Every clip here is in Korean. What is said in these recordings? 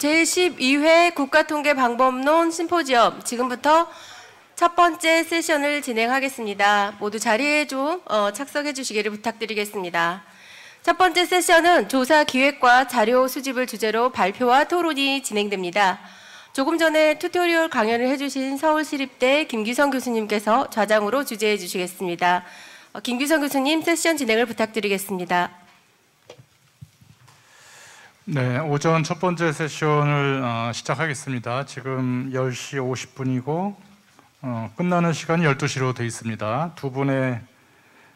제12회 국가통계방법론 심포지엄, 지금부터 첫 번째 세션을 진행하겠습니다. 모두 자리에 좀 착석해 주시기를 부탁드리겠습니다. 첫 번째 세션은 조사 기획과 자료 수집을 주제로 발표와 토론이 진행됩니다. 조금 전에 튜토리얼 강연을 해주신 서울시립대 김규성 교수님께서 좌장으로 주재해 주시겠습니다. 김규성 교수님, 세션 진행을 부탁드리겠습니다. 네, 오전 첫 번째 세션을 시작하겠습니다. 지금 10시 50분이고 끝나는 시간이 12시로 되어 있습니다. 두 분의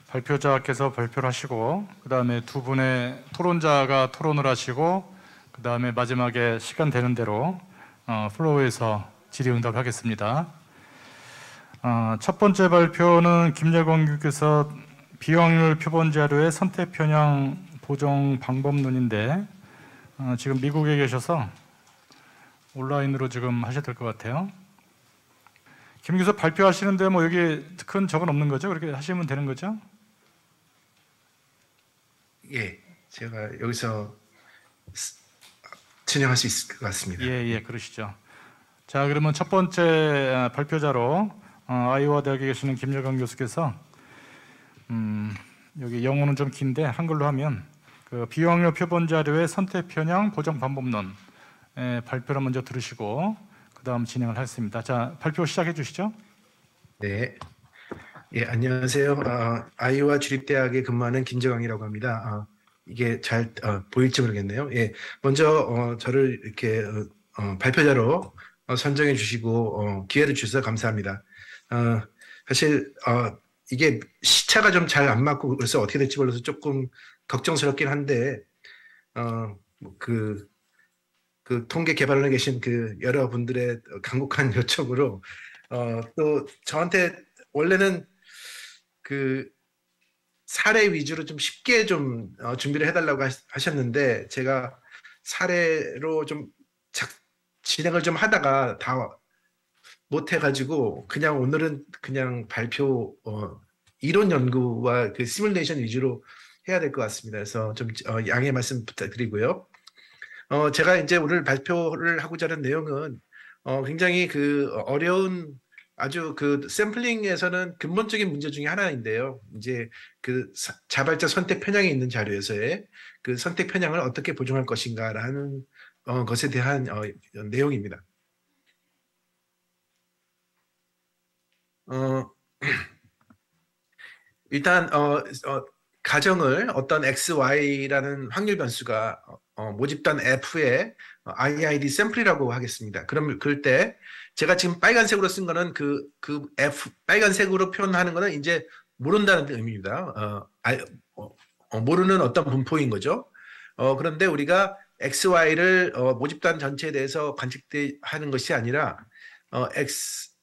발표자께서 발표를 하시고 그 다음에 두 분의 토론자가 토론을 하시고 그 다음에 마지막에 시간 되는 대로 플로우에서 질의응답을 하겠습니다. 첫 번째 발표는 김예건 교수께서 비확률 표본 자료의 선택 편향 보정 방법론인데 지금 미국에 계셔서 온라인으로 지금 하셔야 될 것 같아요. 김 교수 발표하시는데 뭐 여기 큰 적은 없는 거죠? 그렇게 하시면 되는 거죠? 예, 제가 여기서 진행할 수 있을 것 같습니다. 예, 그러시죠. 자, 그러면 첫 번째 발표자로 아이오와 대학에 계시는 김예건 교수께서 여기 영어는 좀 긴데 한글로 하면 그 비확률 표본 자료의 선택 편향 보정 방법론 발표를 먼저 들으시고 그 다음 진행을 하겠습니다. 자, 발표 시작해 주시죠. 네, 예, 안녕하세요. 아이오와 주립대학에 근무하는 김재광이라고 합니다. 이게 잘 보일지 모르겠네요. 예, 먼저 저를 이렇게 발표자로 선정해 주시고 기회를 주셔서 감사합니다. 사실 이게 시차가 좀 잘 안 맞고 그래서 어떻게 될지 몰라서 조금 걱정스럽긴 한데 그 통계 개발원에 계신 그 여러분들의 간곡한 요청으로 또 저한테 원래는 그 사례 위주로 좀 쉽게 좀 준비를 해달라고 하셨는데 제가 사례로 좀 진행을 좀 하다가 다 못해가지고 그냥 오늘은 그냥 발표 이론 연구와 그 시뮬레이션 위주로 해야 될 것 같습니다. 그래서 좀 양해 말씀 부탁드리고요. 제가 이제 오늘 발표를 하고자 하는 내용은 굉장히 그 어려운 아주 그 샘플링에서는 근본적인 문제 중에 하나인데요. 이제 그 자발적 선택 편향이 있는 자료에서의 그 선택 편향을 어떻게 보정할 것인가라는 것에 대한 내용입니다. 일단 가정을 어떤 XY라는 확률 변수가 모집단 F의 IID 샘플이라고 하겠습니다. 그럴 때 제가 지금 빨간색으로 쓴 거는 그 F 빨간색으로 표현하는 거는 이제 모른다는 의미입니다. 모르는 어떤 분포인 거죠. 그런데 우리가 XY를 모집단 전체에 대해서 관측하는 것이 아니라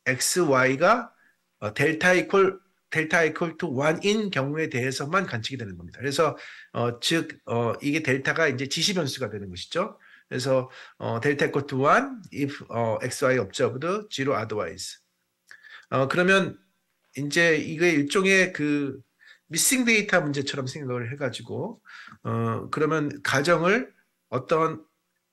XY가 델타 이퀄 to 1인 경우에 대해서만 관측이 되는 겁니다. 그래서 즉 이게 델타가 이제 지시 변수가 되는 것이죠. 그래서 델타 equal to 1 if xy observed 0 otherwise. 그러면 이제 이게 일종의 그 미싱 데이터 문제처럼 생각을 해가지고 그러면 가정을 어떤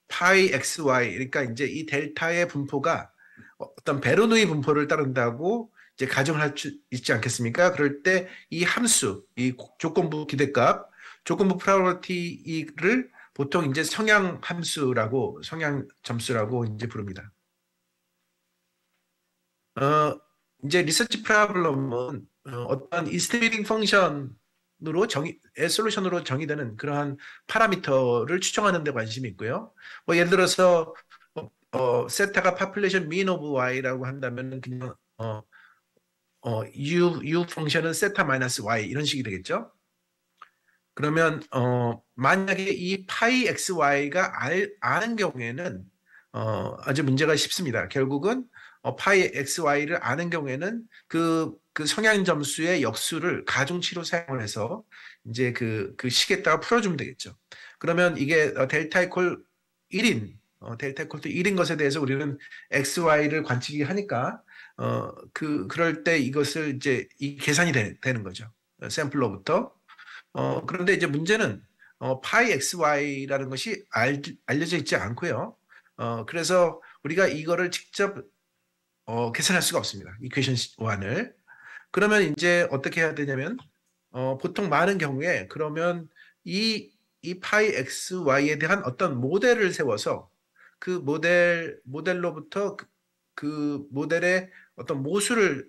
파이 xy 그러니까 이제 이 델타의 분포가 어떤 베르누이 분포를 따른다고 이제 가정을 할 수 있지 않겠습니까? 그럴 때 이 함수, 이 조건부 기대값, 조건부 프로버티를 보통 이제 성향 함수라고, 성향 점수라고 이제 부릅니다. 이제 리서치 프로블럼은 어떤 이스티메이팅 펑션으로 솔루션으로 정의되는 그러한 파라미터를 추정하는 데 관심이 있고요. 뭐 예를 들어서 세타가 population mean of y라고 한다면 그냥 u 펑션은 세타 마이너스 y 이런 식이 되겠죠. 그러면 만약에 이 파이 xy가 아는 경우에는 아주 문제가 쉽습니다. 결국은 파이 xy를 아는 경우에는 그 성향 점수의 역수를 가중치로 사용을 해서 이제 그 식에다가 풀어주면 되겠죠. 그러면 이게 델타 이퀄 1인 델타 이퀄 트 1인 것에 대해서 우리는 xy를 관측이 하니까 그럴 때 이것을 이제 이 계산이 되는 거죠. 샘플로부터. 그런데 이제 문제는 파이 xy라는 것이 알려져 있지 않고요. 그래서 우리가 이거를 직접 계산할 수가 없습니다. 이퀘이션 1을. 그러면 이제 어떻게 해야 되냐면 보통 많은 경우에 그러면 이 파이 x, y에 대한 어떤 모델을 세워서 그 모델로부터 그 모델의 어떤 모수를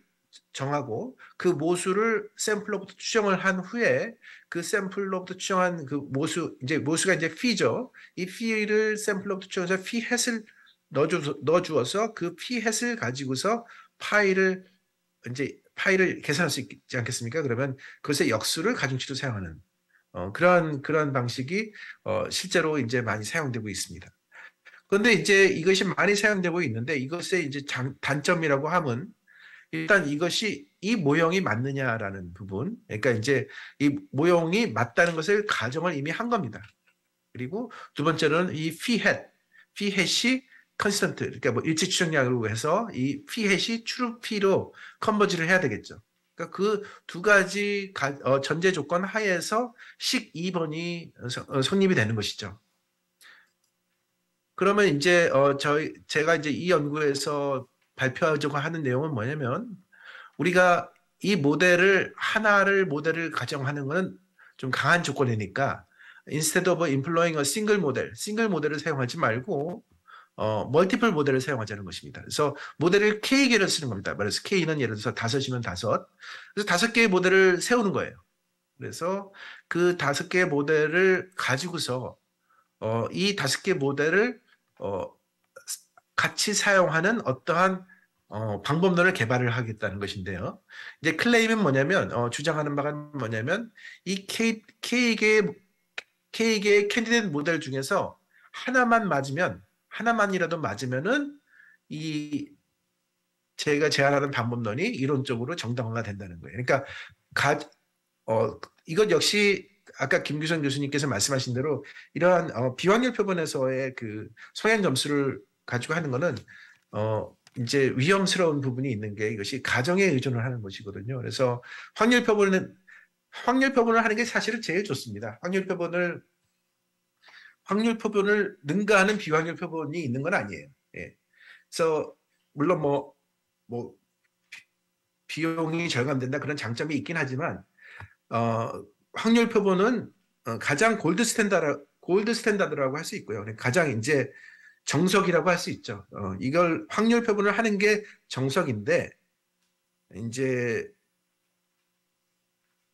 정하고 그 모수를 샘플로부터 추정을 한 후에 그 샘플로부터 추정한 그 모수가 이제 피죠. 이 피를 샘플로부터 추정해서 피 햇을 넣어주어서 그 피 햇을 가지고서 파이를 계산할 수 있지 않겠습니까? 그러면 그것의 역수를 가중치로 사용하는 그런 방식이 실제로 이제 많이 사용되고 있습니다. 그런데 이제 이것이 많이 사용되고 있는데 이것의 이제 단점이라고 하면 일단 이것이 이 모형이 맞느냐라는 부분, 그러니까 이제 이 모형이 맞다는 것을 가정을 이미 한 겁니다. 그리고 두 번째로는 이 피햇이 컨스턴트, 그러니까 뭐 일치 추정량으로 해서 이 피햇이 트루 피로 컨버지를 해야 되겠죠. 그러니까 그 두 가지 전제 조건 하에서 식 2번이 성립이 되는 것이죠. 그러면 이제 제가 이제 이 연구에서 발표하려고 하는 내용은 뭐냐면 우리가 이 하나를 모델을 가정하는 것은 좀 강한 조건이니까 instead of employing a single 모델을 사용하지 말고 멀티플 모델을 사용하자는 것입니다. 그래서 모델을 K개를 쓰는 겁니다. 그래서 K는 예를 들어서 5이면 5. 그래서 5개의 모델을 세우는 거예요. 그래서 그 5개의 모델을 가지고서 이 5개 모델을 같이 사용하는 어떠한 방법론을 개발을 하겠다는 것인데요. 이제 클레임은 뭐냐면 주장하는 바가 뭐냐면 이 K개의 캔디데이트 모델 중에서 하나만이라도 맞으면은 이 제가 제안하는 방법론이 이론적으로 정당화된다는 거예요. 그러니까 이것 역시 아까 김규선 교수님께서 말씀하신 대로 이러한 비확률 표본에서의 그 성향 점수를 가지고 하는 거는 이제 위험스러운 부분이 있는 게 이것이 가정에 의존을 하는 것이거든요. 그래서 확률 표본을 하는 게 사실은 제일 좋습니다. 확률 표본을 능가하는 비확률 표본이 있는 건 아니에요. 예. 그래서 물론 뭐 비용이 절감된다 그런 장점이 있긴 하지만 확률 표본은 가장 골드 스탠다드라고 할 수 있고요. 가장 이제 정석이라고 할 수 있죠. 이걸 확률 표본을 하는 게 정석인데 이제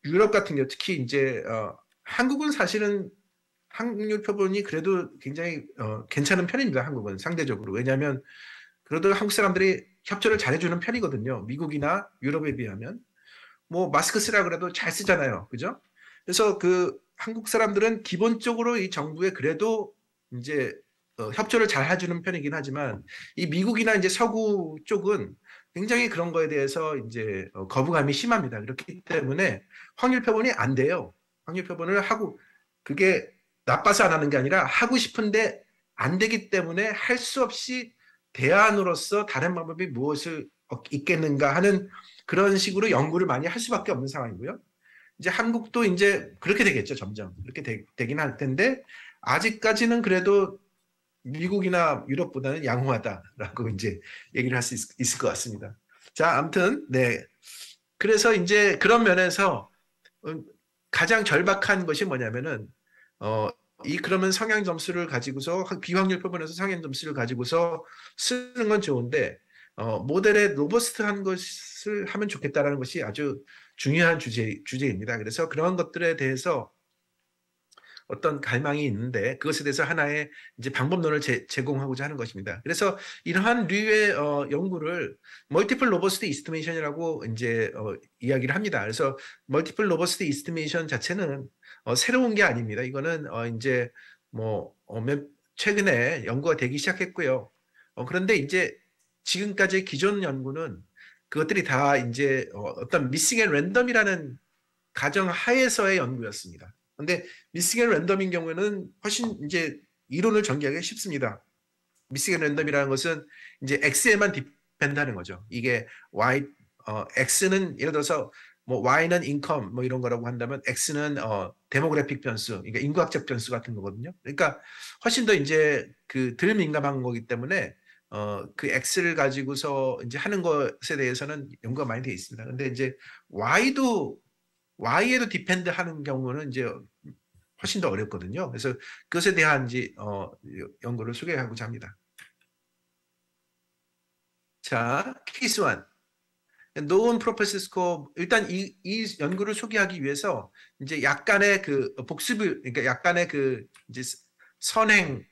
유럽 같은 경우 특히 이제 한국은 사실은 확률 표본이 그래도 굉장히 괜찮은 편입니다. 한국은 상대적으로. 왜냐하면 그래도 한국 사람들이 협조를 잘해주는 편이거든요. 미국이나 유럽에 비하면. 뭐 마스크 쓰라 그래도 잘 쓰잖아요. 그죠? 그래서 그 한국 사람들은 기본적으로 이 정부에 그래도 이제 협조를 잘 해주는 편이긴 하지만 이 미국이나 이제 서구 쪽은 굉장히 그런 거에 대해서 이제 거부감이 심합니다. 그렇기 때문에 확률 표본이 안 돼요. 확률 표본을 하고 그게 나빠서 안 하는 게 아니라 하고 싶은데 안 되기 때문에 할 수 없이 대안으로서 다른 방법이 무엇을 있겠는가 하는 그런 식으로 연구를 많이 할 수밖에 없는 상황이고요. 이제 한국도 이제 그렇게 되겠죠. 점점 그렇게 되긴 할 텐데 아직까지는 그래도 미국이나 유럽보다는 양호하다라고 이제 얘기를 할 수 있을 것 같습니다. 자, 아무튼 네. 그래서 이제 그런 면에서 가장 절박한 것이 뭐냐면은 그러면 성향 점수를 가지고서 비확률 표본에서 성향 점수를 가지고서 쓰는 건 좋은데 모델에 로버스트한 것을 하면 좋겠다라는 것이 아주 중요한 주제입니다. 그래서 그런 것들에 대해서 어떤 갈망이 있는데 그것에 대해서 하나의 이제 방법론을 제공하고자 하는 것입니다. 그래서 이러한 류의 연구를 멀티플 로버스티 이스티메이션이라고 이제 이야기를 합니다. 그래서 멀티플 로버스티 이스티메이션 자체는 새로운 게 아닙니다. 이거는 이제 최근에 연구가 되기 시작했고요. 그런데 이제 지금까지 기존 연구는 그것들이 다 이제 어떤 미싱 앤 랜덤이라는 가정 하에서의 연구였습니다. 근데 미싱 앤 랜덤인 경우에는 훨씬 이제 이론을 전개하기 쉽습니다. 미싱 앤 랜덤이라는 것은 이제 X에만 디펜드하는 거죠. 이게 X는 예를 들어서 뭐 Y는 인컴 뭐 이런 거라고 한다면 X는 데모그래픽 변수, 그러니까 인구학적 변수 같은 거거든요. 그러니까 훨씬 더 이제 그 덜 민감한 거기 때문에 그 X를 가지고서 이제 하는 것에 대해서는 연구가 많이 되어 있습니다. 근데 이제 Y에도 디펜드 하는 경우는 이제 훨씬 더 어렵거든요. 그래서 그것에 대한 이제 연구를 소개하고자 합니다. 자, 케이스 1. known property score. 일단 이 연구를 소개하기 위해서 이제 약간의 그 복습을, 그러니까 약간의 그 이제 선행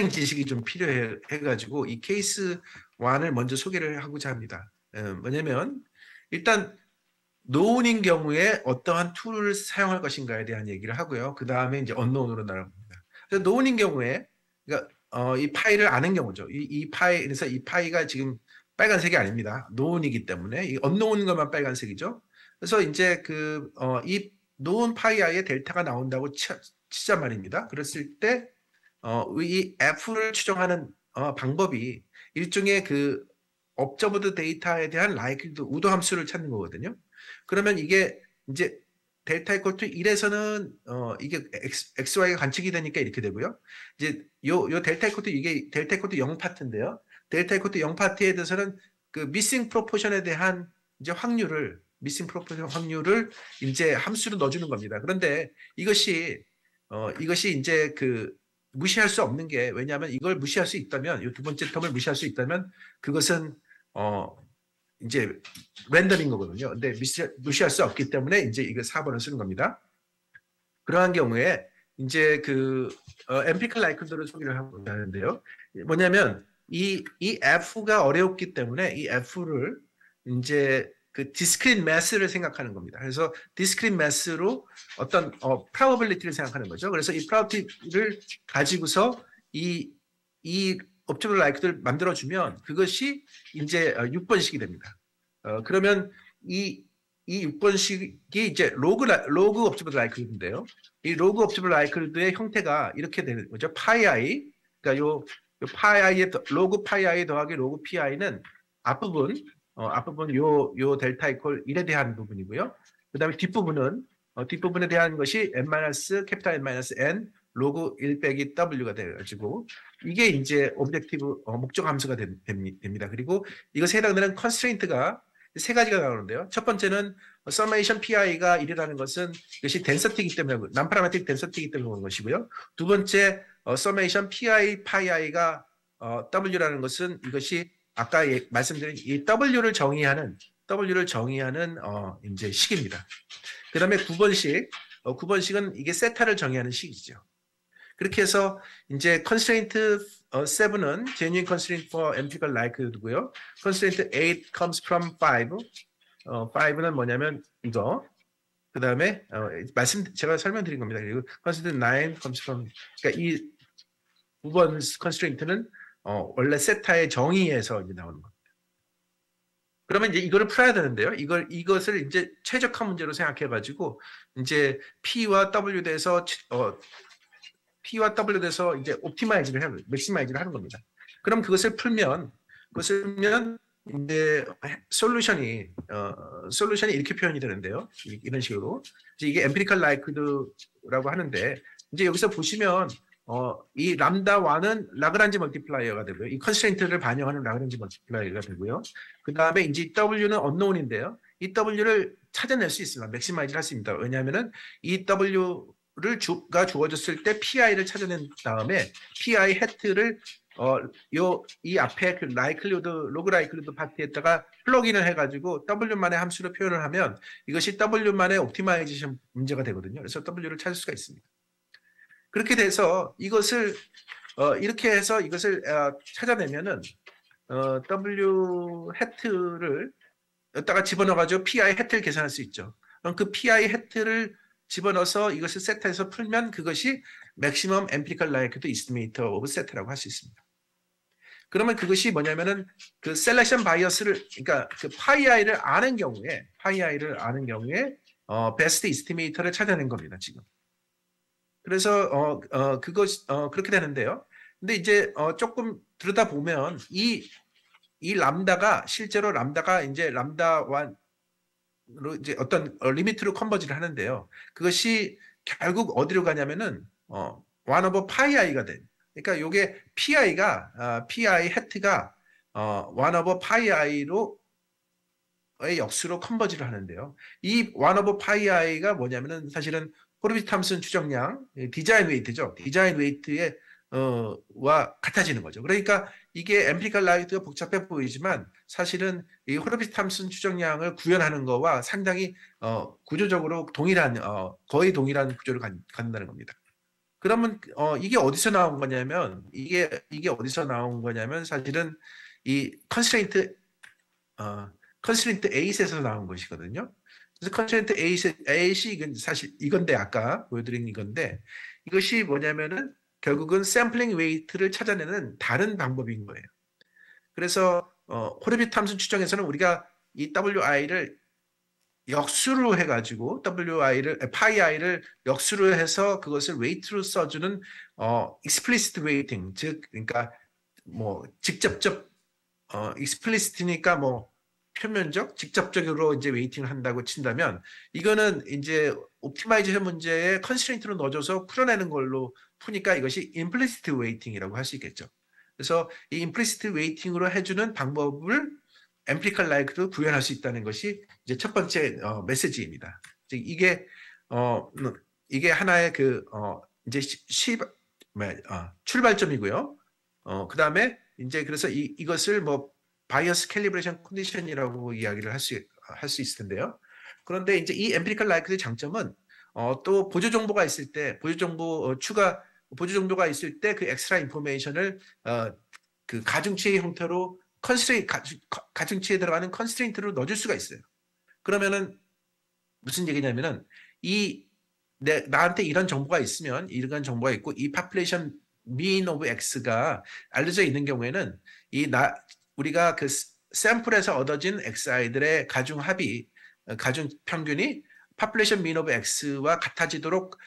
지식이 좀 필요해 가지고 이 케이스 1을 먼저 소개를 하고자 합니다. 뭐냐면 일단 known인 경우에 어떠한 툴을 사용할 것인가에 대한 얘기를 하고요. 그 다음에 이제 unknown으로 나갑니다. 그래서 known인 경우에 그러니까 이 파이를 아는 경우죠. 이 파이, 그래서 이 파이가 지금 빨간색이 아닙니다. known이기 때문에 이 unknown인 것만 빨간색이죠. 그래서 이제 이 known 파이아의 델타가 나온다고 치자 말입니다. 그랬을 때 이 f를 추정하는 방법이 일종의 그 observed 데이터에 대한 likelihood 우도 함수를 찾는 거거든요. 그러면 이게 이제 델타 이퀄 투 1에서는 이게 XY가 관측이 되니까 이렇게 되고요. 이제 요 델타 이퀄 투 이게 델타 이퀄 투 0 파트인데요. 델타 이퀄 투 0 파트에 대해서는 그 미싱 프로포션에 대한 이제 미싱 프로포션 확률을 이제 함수로 넣어주는 겁니다. 그런데 이것이 이제 그 무시할 수 없는 게, 왜냐하면 이걸 무시할 수 있다면, 이 두 번째 텀을 무시할 수 있다면 그것은 이제 랜덤인 거거든요. 근데 무시할 수 없기 때문에 이제 이거 4번을 쓰는 겁니다. 그러한 경우에 이제 그 empirical likelihood를 소개를 하는데요. 뭐냐면 이 F가 어렵기 때문에 이 F를 이제 그 discrete mass를 생각하는 겁니다. 그래서 discrete mass로 어떤 probability를 생각하는 거죠. 그래서 이 probability를 가지고서 이 observable likelihood를 만들어주면 그것이 이제 6번식이 됩니다. 그러면 이 6번식이 이제 로그 observable likelihood인데요. 이 로그 observable likelihood의 형태가 이렇게 되는 거죠. 파이 i, 그러니까 요 파이 i의 로그 파이 i 더하기 로그 pi는 앞부분 요 델타 이퀄 1에 대한 부분이고요. 그다음에 뒷부분에 대한 것이 캐피탈 n 로그 1 빼기 w가 돼가지고 이게 이제 오브젝티브 목적 함수가 됩니다. 그리고 이것에 해당되는 컨스트레인트가 세 가지가 나오는데요. 첫 번째는 summation pi가 1이라는 것은 이것이 density이기 때문에 non-parametric density이기 때문에 그런 것이고요. 두 번째 summation pi i가 w라는 것은 이것이 아까 말씀드린 이 w를 정의하는 이제 식입니다. 그다음에 9번식은 이게 세타를 정의하는 식이죠. 그렇게 해서 이제 constraint 7은 genuine constraint for empirical likelihood고요. constraint 8 comes from 5. 5는 뭐냐면 이거. 그다음에 제가 설명드린 겁니다. 그리고 constraint 9 comes from, 그러니까 이 9번 constraint는 원래 세타의 정의에서 이제 나오는 겁니다. 그러면 이제 이거를 풀어야 되는데요. 이것을 이제 최적화 문제로 생각해가지고 이제 P와 W 대해서 이제 맥시마이즈를 하는 겁니다. 그럼 그것을 풀면 이제 솔루션이 이렇게 표현이 되는데요. 이런 식으로 이게 empirical likelihood라고 하는데 이제 여기서 보시면 이 람다1은 라그란지 멀티플라이어가 되고요. 이 컨스트레인트를 반영하는 라그란지 멀티플라이어가 되고요. 그 다음에 이제 W는 unknown인데요. 이 W를 찾아낼 수 있습니다. 맥시마이즈를 할 수 있습니다. 왜냐하면은 이 W가 주어졌을 때 PI를 찾아낸 다음에 PI 해트를 이 앞에 그 로그 라이클리후드 파트에다가 플러그인을 해가지고 W만의 함수로 표현을 하면 이것이 W만의 옵티마이제이션 문제가 되거든요. 그래서 W를 찾을 수가 있습니다. 그렇게 돼서 이것을 이렇게 해서 이것을 찾아내면은 W 해트를 여기다가 집어넣어가지고 PI 해트를 계산할 수 있죠. 그럼 그 PI 해트를 집어넣어서 이것을 세타해서 풀면 그것이 maximum empirical likelihood estimator of set라고 할 수 있습니다. 그러면 그것이 뭐냐면은 그 셀렉션 바이어스를, 그러니까 그 파이아이를 아는 경우에 베스트 이스티메이터를 찾아낸 겁니다, 지금. 그래서 그렇게 되는데요. 근데 이제 조금 들여다 보면 이 이 람다가 실제로 람다가 이제 람다 1로 이제 어떤 리미트로 컨버지를 하는데요. 그것이 결국 어디로 가냐면은 1 over pi i가 돼. 그러니까 요게 pi가 pi hat가 1 over pi i로 의 역수로 컨버지를 하는데요. 이 1 over pi i가 뭐냐면은 사실은 호르비츠 탐슨 추정량 디자인 웨이트죠. 디자인 웨이트의 와 같아지는 거죠. 그러니까 이게 엠피리컬 라이트가 복잡해 보이지만 사실은 이 호르비츠 탐슨 추정량을 구현하는 거와 상당히 구조적으로 동일한 거의 동일한 구조를 갖는다는 겁니다. 그러면 이게 어디서 나온 거냐면 이게 어디서 나온 거냐면 사실은 이 컨스트레인트 컨스트레인트 8에서 나온 것이거든요. 그래서 컨스트레인트 8이 사실 이건데 아까 보여드린 이건데 이것이 뭐냐면은 결국은 샘플링 웨이트를 찾아내는 다른 방법인 거예요. 그래서 호르비츠 탐슨 추정에서는 우리가 이 WI를 역수로 해가지고 파이 i를 역수로 해서 그것을 웨이트로 써주는 explicit weighting, 즉 그러니까 뭐 직접적 explicit니까 뭐 표면적, 직접적으로 이제 웨이팅을 한다고 친다면 이거는 이제 옵티마이제이션 문제에 컨스트레인트로 넣어줘서 풀어내는 걸로 푸니까 이것이 implicit weighting이라고 할 수 있겠죠. 그래서 이 implicit weighting으로 해주는 방법을 empirical like로 구현할 수 있다는 것이 이제 첫 번째 메시지입니다. 즉 이게 하나의 그 이제 출발점이고요. 그 다음에 이제 그래서 이것을 뭐 바이어스 캘리브레이션 컨디션이라고 이야기를 할 수 있을 텐데요. 그런데 이제 이 엠피리컬 라이크의 장점은 또 보조 정보가 있을 때 보조 정보가 있을 때 그 엑스트라 인포메이션을 그 가중치의 형태로 가중치에 들어가는 컨스트레인트로 넣어줄 수가 있어요. 그러면은 무슨 얘기냐면은 나한테 이런 정보가 있으면 이런 정보가 있고 이 population mean of x가 알려져 있는 경우에는 우리가 그 샘플에서 얻어진 xi들의 가중 평균이 population mean of x와 같아지도록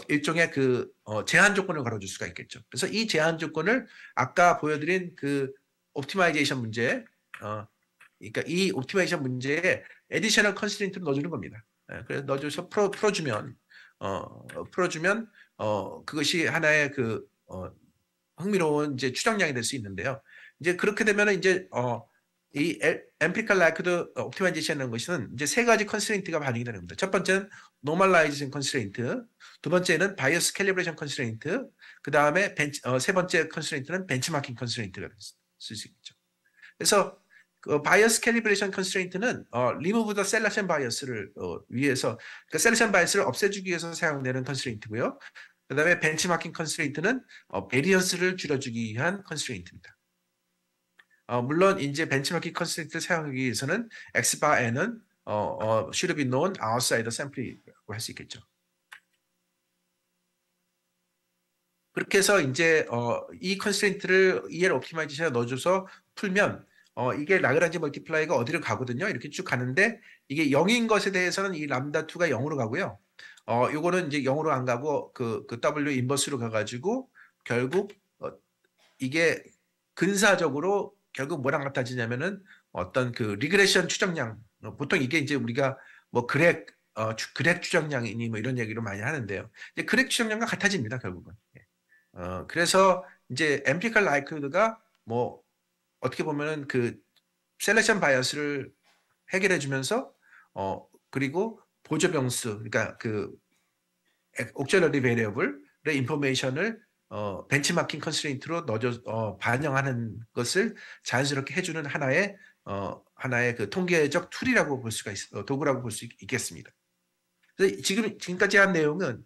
일종의 그 제한 조건을 걸어줄 수가 있겠죠. 그래서 이 제한 조건을 아까 보여드린 그 옵티마이제이션 문제, 그러니까 이 옵티마이제이션 문제에 에디셔널 컨스트레인트를 넣어주는 겁니다. 그래서 넣어줘서 풀어주면 그것이 하나의 그 흥미로운 이제 추정량이 될 수 있는데요. 이제 그렇게 되면 이제 이 엠피리컬 라이크드 옵티마이제이션이라는 것은 이제 세 가지 컨스트레인트가 반영이 되는 겁니다. 첫 번째는 노멀라이제이션 컨스트레인트, 두 번째는 바이어스 캘리브레이션 컨스트레인트, 그 다음에 세 번째 컨스트레인트는 벤치마킹 컨스트레인트가 쓸 수 있죠. 그래서 그 바이어스 캘리브레이션 컨스트레인트는 remove the selection bias를 위해서 그 셀렉션 바이어스를 없애주기 위해서 사용되는 컨스트레인트고요. 그 다음에 벤치마킹 컨스트레인트는 베리언스를 줄여주기 위한 컨스트레인트입니다. 물론 이제 벤치마킹 컨스트레인트를 사용하기 위해서는 x bar n은 should be known outside the sample이라고 할 수 있겠죠. 그렇게 해서 이제 이 컨스트레인트를 EL 옵티마이제이션에 넣어줘서 풀면 이게 라그랑지 멀티플라이가 어디로 가거든요. 이렇게 쭉 가는데 이게 0인 것에 대해서는 이 람다 2가 0으로 가고요. 요거는 이제 0으로 안 가고 그 W 인버스로 가가지고 결국 이게 근사적으로 결국 뭐랑 같아지냐면은 어떤 그 리그레션 추정량, 보통 이게 이제 우리가 뭐 그렉 추정량이니 뭐 이런 얘기를 많이 하는데요. 이제 그렉 추정량과 같아집니다, 결국은. 그래서 이제 엠피리컬 라이크드가 뭐 어떻게 보면은 그 셀렉션 바이어스를 해결해 주면서 그리고 보조 변수, 그러니까 그 옥절러리 베리어블의 인포메이션을 벤치마킹 컨스트레인트로 반영하는 것을 자연스럽게 해주는 하나의 그 통계적 툴이라고 볼 수가 도구라고 볼 수 있겠습니다. 그래서 지금까지 한 내용은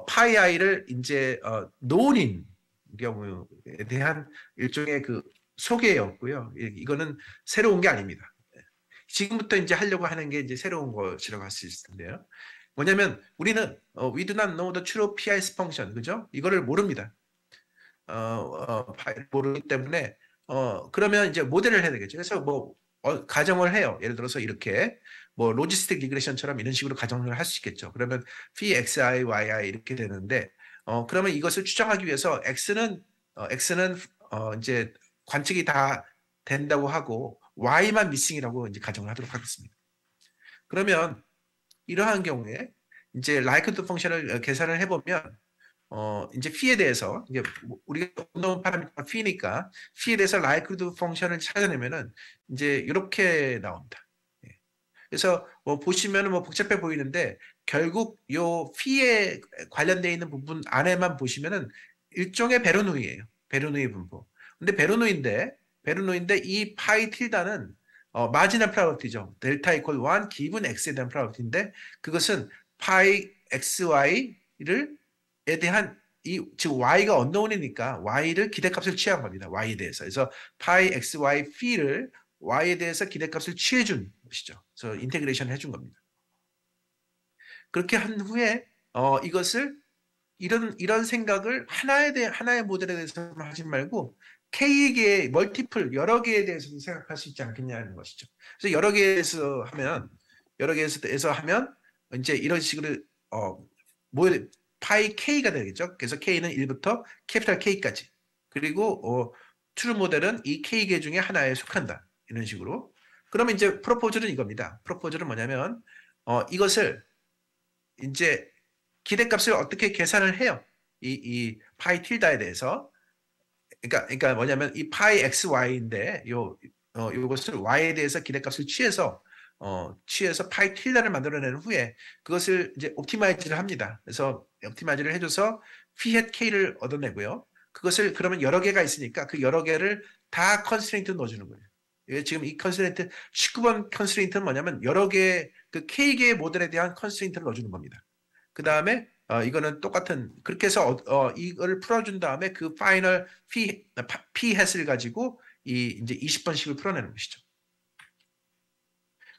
파이 i를 이제 노인인 경우에 대한 일종의 그 소개였고요. 이거는 새로운 게 아닙니다. 지금부터 이제 하려고 하는 게 이제 새로운 것이라고 할 수 있을 텐데요. 뭐냐면 우리는 we do not know the true PIS function, 그죠? 이거를 모릅니다. 모르기 때문에 그러면 이제 모델을 해야 되겠죠. 그래서 뭐 가정을 해요. 예를 들어서 이렇게 뭐 로지스틱 리그레션처럼 이런 식으로 가정을 할 수 있겠죠. 그러면 phi, yi 이렇게 되는데 그러면 이것을 추정하기 위해서 x는 이제 관측이 다 된다고 하고 y만 미싱이라고 이제 가정을 하도록 하겠습니다. 그러면 이러한 경우에 이제 likelihood 펑션을 계산을 해보면 이제 p에 대해서 이제 우리가 운동 파라미터 p니까 p에 대해서 likelihood 펑션을 찾아내면은 이제 이렇게 나옵니다. 그래서 뭐 보시면은 뭐 복잡해 보이는데 결국 요 p에 관련되어 있는 부분 안에만 보시면은 일종의 베르노이예요. 베르노이 분포. 근데 베르노이인데 이 파이 틸다는 마지널 프로버티죠. 델타 이퀄 1 기분 x에 대한 프로버티인데 그것은 파이 xy를 에 대한 지금 y가 언노운이니까 y를 기대값을 취한 겁니다. y에 대해서. 그래서 파이 xy p를 y에 대해서 기대값을 취해준 것이죠. 그래서 인테그레이션 해준 겁니다. 그렇게 한 후에 이것을 이런 생각을 하나의 모델에 대해서만 하지 말고 K개의 멀티플 여러 개에 대해서도 생각할 수 있지 않겠냐는 것이죠. 그래서 여러 개에서 하면 이제 이런 식으로 파이 K가 되겠죠. 그래서 K는 1부터 캐피탈 K까지. 그리고 트루 모델은 이 K개 중에 하나에 속한다. 이런 식으로. 그러면 이제 프로포즈는 이겁니다. 프로포즈는 뭐냐면 이것을 이제 기대값을 어떻게 계산을 해요. 이 파이 틸다에 대해서. 그러니까 뭐냐면 이 파이 xy인데 요것을 y에 대해서 기대값을 취해서 파이 틸다를 만들어낸 후에 그것을 이제 옵티마이즈를 합니다. 그래서 옵티마이즈를 해줘서 p hat k를 얻어내고요. 그것을 그러면 여러 개가 있으니까 그 여러 개를 다 컨스트레인트 넣어주는 거예요. 지금 이 컨스트레인트 19번 컨스트레인트는 뭐냐면 여러 개의 그 k개의 모델에 대한 컨스트레인트를 넣어주는 겁니다. 그 다음에 이거는 똑같은 그렇게 해서 이걸 풀어준 다음에 그 파이널 p hat을 가지고 이제 20번씩을 풀어내는 것이죠.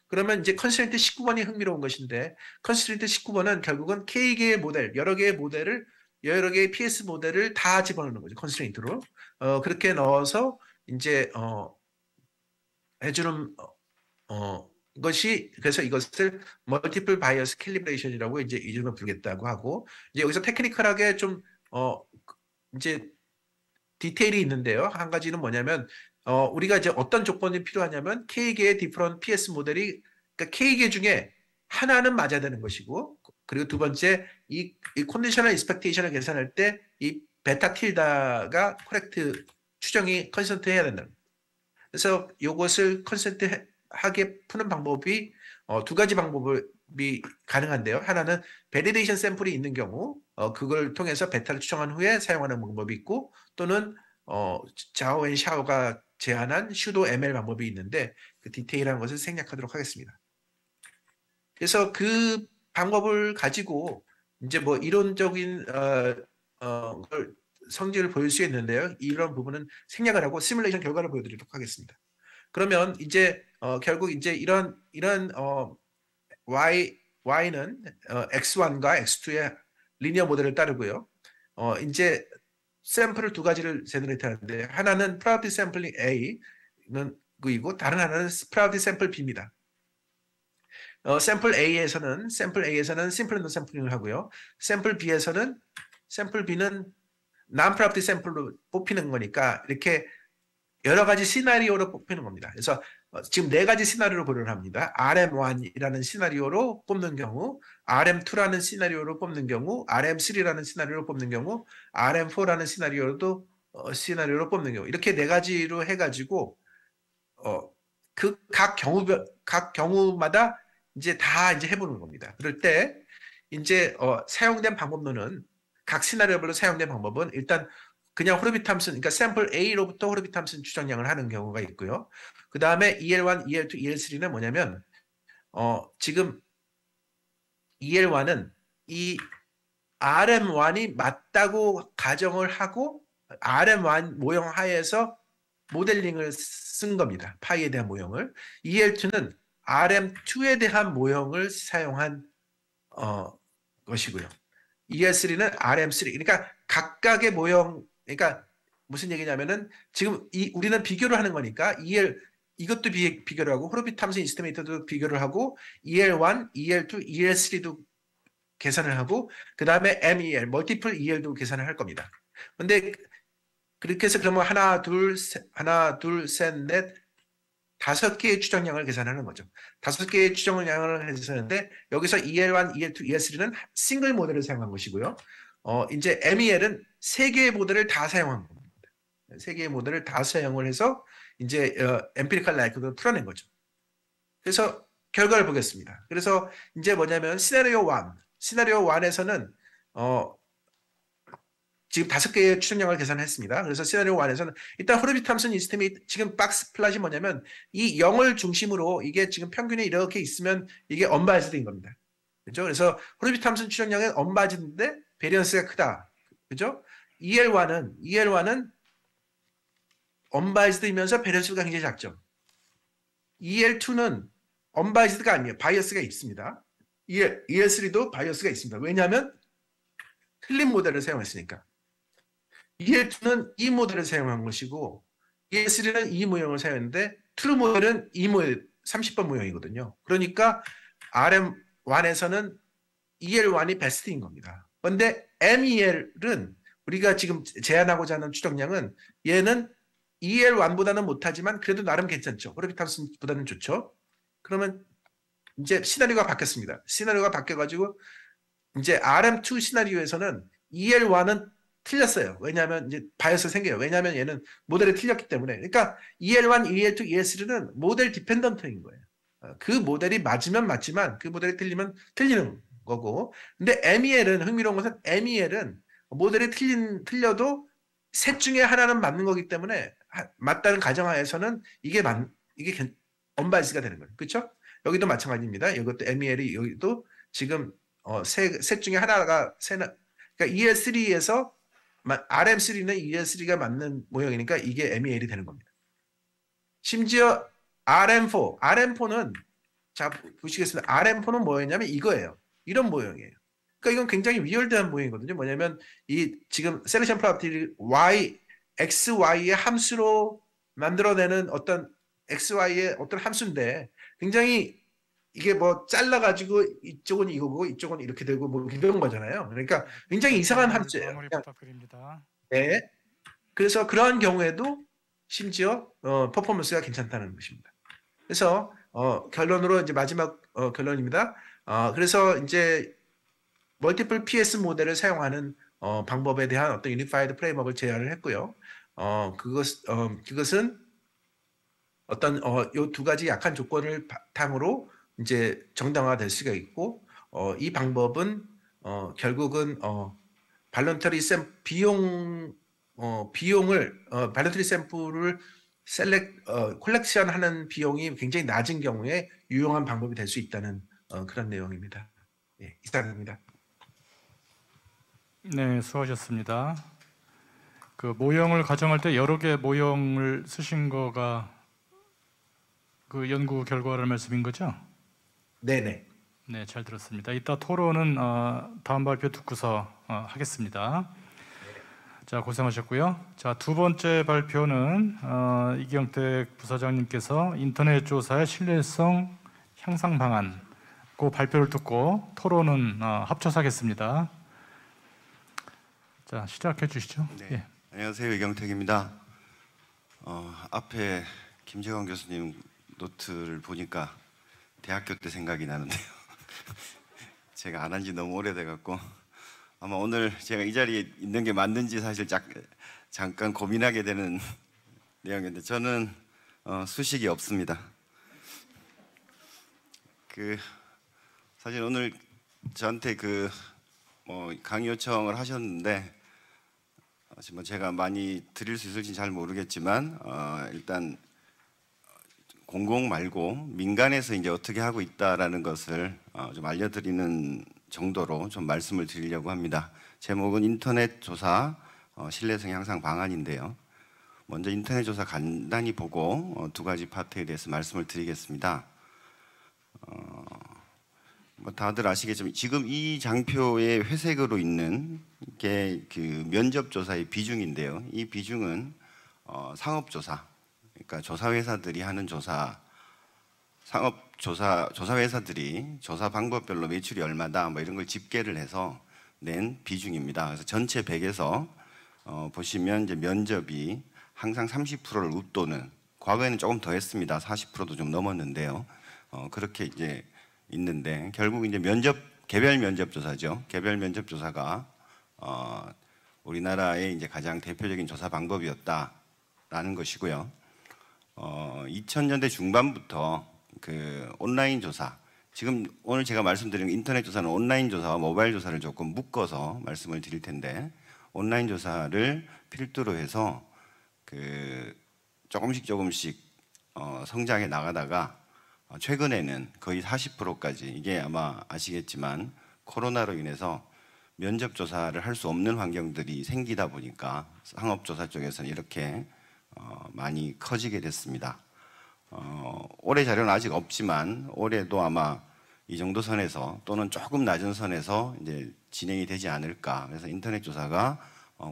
그러면 이제 컨스트레인트 19번이 흥미로운 것인데 컨스트레인트 19번은 결국은 K개의 모델, 여러 개의 PS 모델을 다 집어넣는 거죠. 컨스트레인트로. 그렇게 넣어서 이제 해주는 것이 그래서 이것을 멀티플 바이어스 캘리브레이션이라고 이제 이름을 부르겠다고 하고 이제 여기서 테크니컬하게 좀 이제 디테일이 있는데요. 한 가지는 뭐냐면 우리가 이제 어떤 조건이 필요하냐면 K개의 디퍼런 PS 모델이 그러니까 K개 중에 하나는 맞아야 되는 것이고 그리고 두 번째 이 컨디셔널 익스펙테이션을 계산할 때 이 베타 틸다가 코렉트 추정이 컨센트 해야 된다. 그래서 이것을 컨센트 하게 푸는 방법이 두 가지 방법이 가능한데요. 하나는 베리데이션 샘플이 있는 경우 그걸 통해서 베타를 추정한 후에 사용하는 방법이 있고 또는 자오 앤 샤오가 제안한 슈도 ML 방법이 있는데 그 디테일한 것을 생략하도록 하겠습니다. 그래서 그 방법을 가지고 이제 뭐 이론적인 성질을 보일 수 있는데요. 이런 부분은 생략을 하고 시뮬레이션 결과를 보여드리도록 하겠습니다. 그러면 이제 결국 이제 이런 y는 x1과 x2의 리니어 모델을 따르고요. 이제 샘플을 두 가지를 제너레이트 하는데 하나는 프로버티 샘플링 A는 그이고 다른 하나는 프로버티 샘플 B입니다. 샘플 A에서는 심플 랜덤 샘플링을 하고요. 샘플 B는 non 프로버티 샘플로 뽑히는 거니까 이렇게 여러 가지 시나리오로 뽑히는 겁니다. 그래서 지금 네 가지 시나리오로 고려를 합니다. RM1이라는 시나리오로 뽑는 경우, RM2라는 시나리오로 뽑는 경우, RM3라는 시나리오로 뽑는 경우, RM4라는 시나리오로 뽑는 경우 이렇게 네 가지로 해가지고 그 각 경우마다 이제 다 이제 해보는 겁니다. 그럴 때 이제 사용된 방법론은 각 시나리오별로 사용된 방법은 일단 그냥 호르비 탐슨, 그러니까 샘플 A로부터 호르비 탐슨 추정량을 하는 경우가 있고요. 그 다음에 EL1, EL2, EL3는 뭐냐면 지금 EL1은 이 RM1이 맞다고 가정을 하고 RM1 모형 하에서 모델링을 쓴 겁니다. 파이에 대한 모형을. EL2는 RM2에 대한 모형을 사용한 것이고요. EL3는 RM3. 그러니까 각각의 모형, 그러니까 무슨 얘기냐면은 지금 우리는 비교를 하는 거니까 이것도 비교를 하고 호르비 탐슨 이스티메이터도 비교를 하고 EL1, EL2, EL3도 계산을 하고 그 다음에 MEL, 멀티플 EL도 계산을 할 겁니다. 근데 그렇게 해서 그러면 하나, 둘, 셋, 넷, 5개의 추정량을 계산하는 거죠. 5개의 추정량을 계산하는데 여기서 EL1, EL2, EL3는 싱글 모델을 사용한 것이고요. 이제 MEL은 3개의 모델을 다 사용한 겁니다. 3개의 모델을 다 사용을 해서 이제 엠피리컬 라이크도 풀어낸 거죠. 그래서 결과를 보겠습니다. 그래서 이제 뭐냐면 시나리오 1에서는 지금 5개의 추정량을 계산했습니다. 그래서 시나리오 1에서는 일단 호르비 탐슨 이스티메이트 지금 박스 플랫이 뭐냐면 이 0을 중심으로 이게 지금 평균이 이렇게 있으면 이게 언바이즈드인 겁니다. 그죠? 그래서 호르비 탐슨 추정량은 언바이즈드인데 베리언스가 크다. 그죠? EL1은 언바이즈드이면서 베리언스가 굉장히 작죠. EL2는 언바이즈드가 아니에요. 바이어스가 있습니다. EL3도 바이어스가 있습니다. 왜냐하면 틀린 모델을 사용했으니까. EL2는 이 모델을 사용한 것이고 EL3는 이 모형을 사용했는데 트루 모델은 이 모델 30번 모형이거든요. 그러니까 RM1에서는 EL1이 베스트인 겁니다. 그런데 MEL은 우리가 지금 제안하고자 하는 추정량은 얘는 EL1보다는 못하지만 그래도 나름 괜찮죠. 호르비 탐슨보다는 좋죠. 그러면 이제 시나리오가 바뀌었습니다. 시나리오가 바뀌어가지고 이제 RM2 시나리오에서는 EL1은 틀렸어요. 왜냐하면 이제 바이어스가 생겨요. 왜냐하면 얘는 모델이 틀렸기 때문에. 그러니까 EL1, EL2, EL3는 모델 디펜던트인 거예요. 그 모델이 맞으면 맞지만 그 모델이 틀리면 틀리는 거고. 근데 MEL은 흥미로운 것은 MEL은 모델이 틀려도 셋 중에 하나는 맞는 거기 때문에 맞다는 가정하에서는 이게 언바이스가 되는 거예요. 그렇죠? 여기도 마찬가지입니다. 이것도 MEL이 여기도 지금 셋 중에 하나가 그러니까 EL3에서 RM3는 EL3가 맞는 모형이니까 이게 MEL이 되는 겁니다. 심지어 RM4는 자 보시겠습니다. RM4는 뭐였냐면 이거예요. 이런 모형이에요. 그러니까 이건 굉장히 위얼드한 모형이거든요. 뭐냐면 이 지금 셀렉션 프로퍼티를 XY의 함수로 만들어내는 어떤 XY의 어떤 함수인데 굉장히 이게 뭐 잘라가지고 이쪽은 이거고 이쪽은 이렇게 되고 뭐 이런 거잖아요. 그러니까 굉장히 이상한 함수예요. 마무리 부탁드립니다. 네. 그래서 그러한 경우에도 심지어 퍼포먼스가 괜찮다는 것입니다. 그래서 결론으로 이제 마지막 결론입니다. 그래서 이제 멀티플 PS 모델을 사용하는 방법에 대한 어떤 유니파이드 프레임워크를 제안을 했고요. 그것은 어떤 요 두 가지 약한 조건을 바탕으로 이제 정당화될 수가 있고 이 방법은 결국은 발런터리 비용을 발런터리 샘플을 콜렉션하는 비용이 굉장히 낮은 경우에 유용한 방법이 될 수 있다는 그런 내용입니다. 예, 이상입니다. 네, 수고하셨습니다. 그 모형을 가정할 때 여러 개 모형을 쓰신 거가 그 연구 결과를 말씀인 거죠? 네네. 네, 잘 들었습니다. 이따 토론은 다음 발표 듣고서 하겠습니다. 자, 고생하셨고요. 자, 두 번째 발표는 이경택 부사장님께서 인터넷 조사의 신뢰성 향상 방안 그 발표를 듣고 토론은 합쳐서 하겠습니다. 자, 시작해 주시죠. 네. 예. 안녕하세요, 이경택입니다. 앞에 김재광 교수님 노트를 보니까 대학교 때 생각이 나는데요. 제가 안 한 지 너무 오래돼 갖고 아마 오늘 제가 이 자리에 있는 게 맞는지 사실 잠깐 고민하게 되는 내용인데 저는 수식이 없습니다. 사실 오늘 저한테 강의 요청을 하셨는데 지금 제가 많이 드릴 수 있을지 잘 모르겠지만 일단 공공 말고 민간에서 이제 어떻게 하고 있다라는 것을 좀 알려드리는 정도로 좀 말씀을 드리려고 합니다. 제목은 인터넷 조사 신뢰성 향상 방안인데요. 먼저 인터넷 조사 간단히 보고 두 가지 파트에 대해서 말씀을 드리겠습니다. 뭐 다들 아시겠지만 지금 이 장표에 회색으로 있는 게 그 면접 조사의 비중인데요. 이 비중은 상업 조사, 그러니까 조사 회사들이 하는 조사, 상업 조사 회사들이 조사 방법별로 매출이 얼마다 뭐 이런 걸 집계를 해서 낸 비중입니다. 그래서 전체 100에서 보시면 이제 면접이 항상 30%를 웃도는, 과거에는 조금 더 했습니다. 40%도 좀 넘었는데요. 그렇게 이제 있는데 결국 이제 개별 면접 조사죠. 개별 면접 조사가 우리나라의 이제 가장 대표적인 조사 방법이었다라는 것이고요. 2000년대 중반부터 그 온라인 조사, 지금 오늘 제가 말씀드린 인터넷 조사는 온라인 조사와 모바일 조사를 조금 묶어서 말씀을 드릴 텐데, 온라인 조사를 필두로 해서 그 조금씩 성장해 나가다가 최근에는 거의 40%까지, 이게 아마 아시겠지만 코로나로 인해서 면접 조사를 할 수 없는 환경들이 생기다 보니까 상업조사 쪽에서는 이렇게 많이 커지게 됐습니다. 올해 자료는 아직 없지만 올해도 아마 이 정도 선에서 또는 조금 낮은 선에서 이제 진행이 되지 않을까. 그래서 인터넷 조사가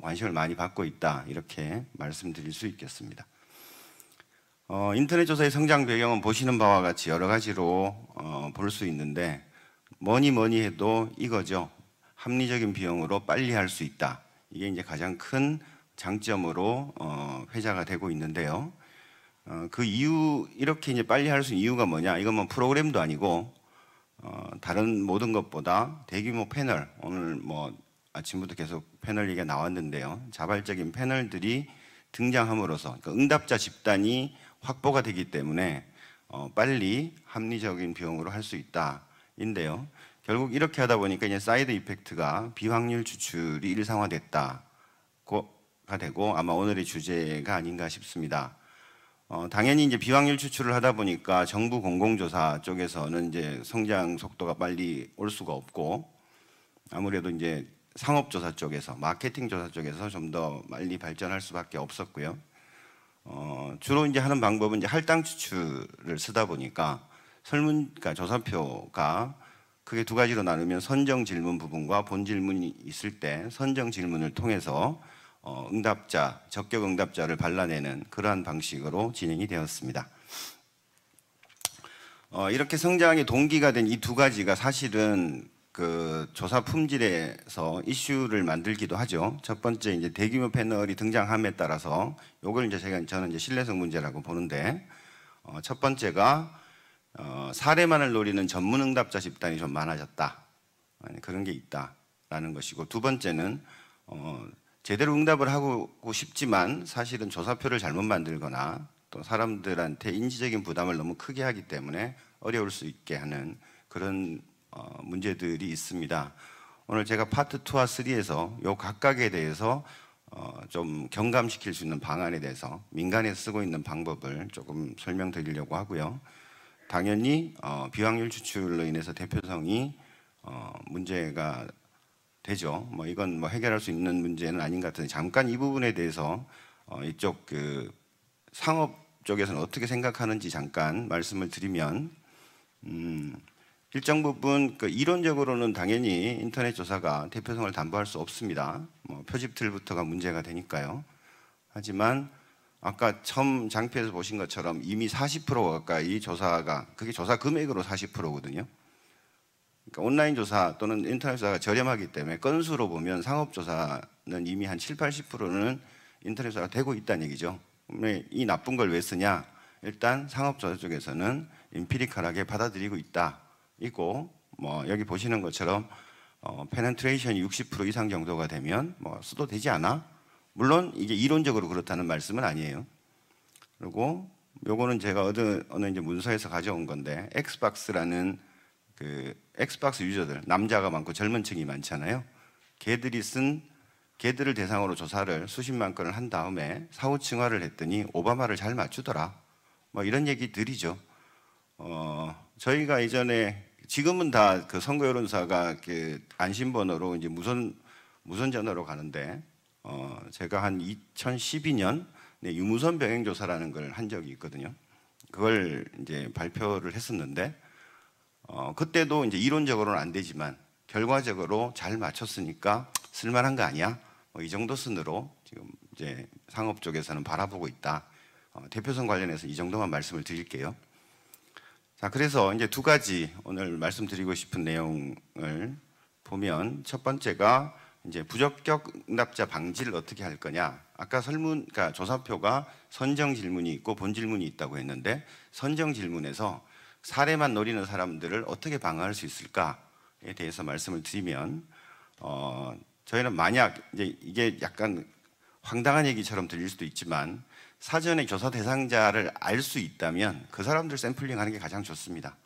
관심을 많이 받고 있다, 이렇게 말씀드릴 수 있겠습니다. 인터넷 조사의 성장 배경은 보시는 바와 같이 여러 가지로 볼 수 있는데, 뭐니 해도 이거죠. 합리적인 비용으로 빨리 할 수 있다. 이게 이제 가장 큰 장점으로 회자가 되고 있는데요. 그 이유, 이렇게 이제 빨리 할 수 있는 이유가 뭐냐? 이건 뭐 프로그램도 아니고 다른 모든 것보다 대규모 패널, 오늘 뭐 아침부터 계속 패널 얘기가 나왔는데요. 자발적인 패널들이 등장함으로써, 그러니까 응답자 집단이 확보가 되기 때문에 빨리 합리적인 비용으로 할 수 있다인데요. 결국 이렇게 하다 보니까 이제 사이드 이펙트가 비확률 추출이 일상화됐다가 되고, 아마 오늘의 주제가 아닌가 싶습니다. 당연히 이제 비확률 추출을 하다 보니까 정부 공공조사 쪽에서는 이제 성장 속도가 빨리 올 수가 없고, 아무래도 이제 상업조사 쪽에서, 마케팅 조사 쪽에서 좀 더 빨리 발전할 수밖에 없었고요. 주로 이제 하는 방법은 이제 할당 추출을 쓰다 보니까 그러니까 조사표가 크게 두 가지로 나누면 선정 질문 부분과 본 질문이 있을 때 선정 질문을 통해서 적격 응답자를 발라내는 그러한 방식으로 진행이 되었습니다. 이렇게 성장의 동기가 된 이 두 가지가 사실은 그 조사 품질에서 이슈를 만들기도 하죠. 첫 번째, 이제 대규모 패널이 등장함에 따라서 요걸 이제 저는 이제 신뢰성 문제라고 보는데, 첫 번째가 사례만을 노리는 전문 응답자 집단이 좀 많아졌다, 그런 게 있다라는 것이고, 두 번째는 제대로 응답을 하고 싶지만 사실은 조사표를 잘못 만들거나 또 사람들한테 인지적인 부담을 너무 크게 하기 때문에 어려울 수 있게 하는 그런 문제들이 있습니다. 오늘 제가 파트 2와 3에서 요 각각에 대해서 좀 경감시킬 수 있는 방안에 대해서 민간에 쓰고 있는 방법을 조금 설명드리려고 하고요. 당연히 비확률 추출로 인해서 대표성이 문제가 되죠. 뭐 이건 뭐 해결할 수 있는 문제는 아닌 것 같은데, 잠깐 이 부분에 대해서 이쪽 그 상업 쪽에서는 어떻게 생각하는지 잠깐 말씀을 드리면, 일정 부분 그 이론적으로는 당연히 인터넷 조사가 대표성을 담보할 수 없습니다. 뭐 표집틀부터가 문제가 되니까요. 하지만 아까 처음 장표에서 보신 것처럼 이미 40% 가까이 조사가, 그게 조사 금액으로 40%거든요. 그러니까 온라인 조사 또는 인터넷 조사가 저렴하기 때문에 건수로 보면 상업 조사는 이미 한 7, 80%는 인터넷 조사가 되고 있다는 얘기죠. 이 나쁜 걸 왜 쓰냐? 일단 상업 조사 쪽에서는 임피리컬하게 받아들이고 있고, 뭐 여기 보시는 것처럼 페네트레이션이 60% 이상 정도가 되면 뭐 써도 되지 않아? 물론 이게 이론적으로 그렇다는 말씀은 아니에요. 그리고 요거는 제가 어느 이제 문서에서 가져온 건데, 엑스박스라는 그 엑스박스 유저들, 남자가 많고 젊은 층이 많잖아요. 걔들을 대상으로 조사를 수십만 건을 한 다음에 사후층화를 했더니 오바마를 잘 맞추더라, 뭐 이런 얘기들이죠. 저희가 이전에, 지금은 다 그 선거 여론사가 그 안심번호로 이제 무선 전화로 가는데, 제가 한 2012년 유무선 병행 조사라는 걸 한 적이 있거든요. 그걸 이제 발표를 했었는데, 그때도 이제 이론적으로는 안 되지만 결과적으로 잘 맞췄으니까 쓸만한 거 아니야? 뭐 이 정도 순으로 지금 이제 상업 쪽에서는 바라보고 있다. 대표성 관련해서 이 정도만 말씀을 드릴게요. 자, 그래서 이제 두 가지 오늘 말씀드리고 싶은 내용을 보면, 첫 번째가 이제 부적격 응답자 방지를 어떻게 할 거냐. 아까 그러니까 조사표가 선정 질문이 있고 본 질문이 있다고 했는데 선정 질문에서 사례만 노리는 사람들을 어떻게 방어할 수 있을까에 대해서 말씀을 드리면 저희는 만약 이제 이게 약간 황당한 얘기처럼 들릴 수도 있지만 사전에 조사 대상자를 알 수 있다면 그 사람들 샘플링하는 게 가장 좋습니다.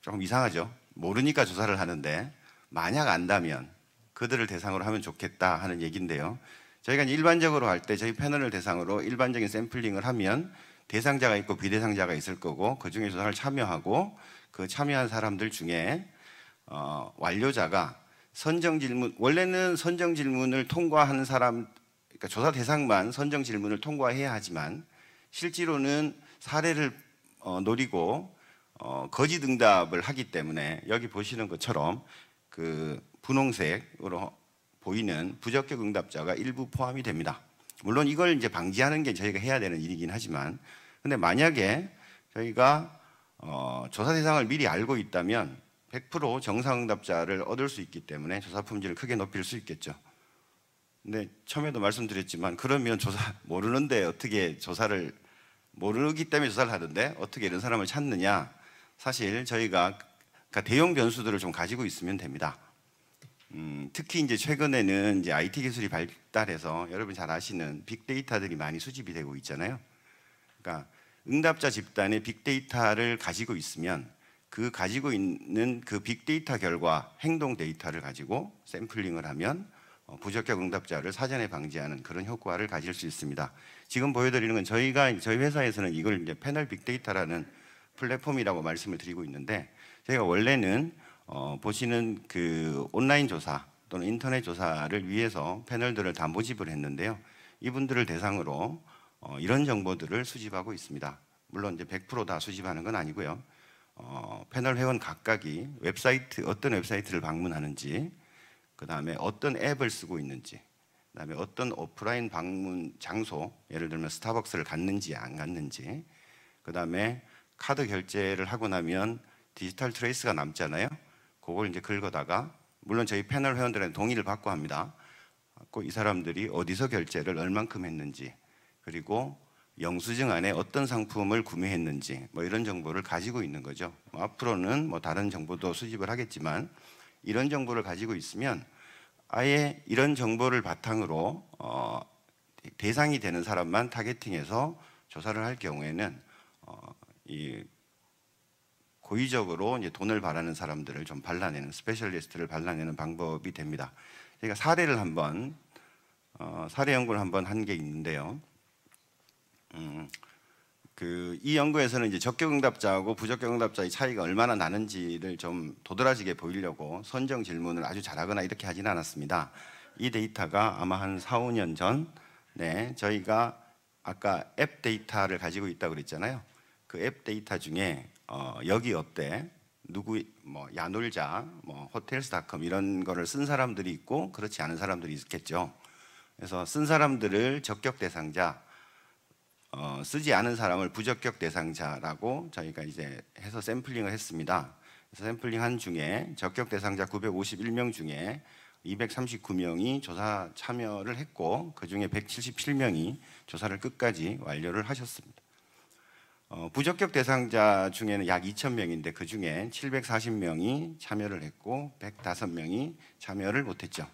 조금 이상하죠? 모르니까 조사를 하는데 만약 안다면 그들을 대상으로 하면 좋겠다 하는 얘기인데요. 저희가 일반적으로 할 때 저희 패널을 대상으로 일반적인 샘플링을 하면 대상자가 있고 비대상자가 있을 거고 그 중에 조사를 참여하고 그 참여한 사람들 중에 완료자가 선정 질문, 원래는 선정 질문을 통과하는 사람, 그러니까 조사 대상만 선정 질문을 통과해야 하지만 실제로는 사례를 노리고 거짓 응답을 하기 때문에 여기 보시는 것처럼 그 분홍색으로 보이는 부적격 응답자가 일부 포함이 됩니다. 물론 이걸 이제 방지하는 게 저희가 해야 되는 일이긴 하지만, 근데 만약에 저희가 조사 대상을 미리 알고 있다면 100% 정상 응답자를 얻을 수 있기 때문에 조사 품질을 크게 높일 수 있겠죠. 근데 처음에도 말씀드렸지만 그러면 조사 모르는데 어떻게 조사를 모르기 때문에 조사를 하던데 어떻게 이런 사람을 찾느냐? 사실 저희가 대형 변수들을 좀 가지고 있으면 됩니다. 특히 이제 최근에는 이제 IT 기술이 발달해서 여러분 잘 아시는 빅데이터들이 많이 수집이 되고 있잖아요. 그러니까 응답자 집단의 빅데이터를 가지고 있으면 그 가지고 있는 그 빅데이터 결과 행동 데이터를 가지고 샘플링을 하면 부적격 응답자를 사전에 방지하는 그런 효과를 가질 수 있습니다. 지금 보여드리는 건 저희 회사에서는 이걸 이제 패널 빅데이터라는 플랫폼이라고 말씀을 드리고 있는데, 저희가 원래는 보시는 그 온라인 조사 또는 인터넷 조사를 위해서 패널들을 다 모집을 했는데요. 이분들을 대상으로 이런 정보들을 수집하고 있습니다. 물론 이제 100% 다 수집하는 건 아니고요. 패널 회원 각각이 어떤 웹사이트를 방문하는지, 그 다음에 어떤 앱을 쓰고 있는지, 그 다음에 어떤 오프라인 방문 장소, 예를 들면 스타벅스를 갔는지 안 갔는지, 그 다음에 카드 결제를 하고 나면 디지털 트레이스가 남잖아요. 그걸 이제 긁어다가, 물론 저희 패널 회원들은 동의를 받고 합니다. 이 사람들이 어디서 결제를 얼만큼 했는지, 그리고 영수증 안에 어떤 상품을 구매했는지 뭐 이런 정보를 가지고 있는 거죠. 앞으로는 뭐 다른 정보도 수집을 하겠지만 이런 정보를 가지고 있으면 아예 이런 정보를 바탕으로 대상이 되는 사람만 타겟팅해서 조사를 할 경우에는 이 고의적으로 이제 돈을 바라는 사람들을 좀 발라내는, 스페셜리스트를 발라내는 방법이 됩니다. 제가 사례 연구를 한번 한 게 있는데요. 이 연구에서는 이제 적격 응답자하고 부적격 응답자의 차이가 얼마나 나는지를 좀 도드라지게 보이려고 선정 질문을 아주 잘하거나 이렇게 하진 않았습니다. 이 데이터가 아마 한 4, 5년 전에 저희가 아까 앱 데이터를 가지고 있다고 그랬잖아요. 그 앱 데이터 중에 여기 어때? 누구 뭐 야놀자, 뭐 호텔스닷컴 이런 거를 쓴 사람들이 있고 그렇지 않은 사람들이 있겠죠. 그래서 쓴 사람들을 적격 대상자, 쓰지 않은 사람을 부적격 대상자라고 저희가 이제 해서 샘플링을 했습니다. 그래서 샘플링한 중에 적격 대상자 951명 중에 239명이 조사 참여를 했고 그 중에 177명이 조사를 끝까지 완료를 하셨습니다. 부적격 대상자 중에는 약 2,000명인데 그 중에 740명이 참여를 했고 105명이 참여를 못했죠.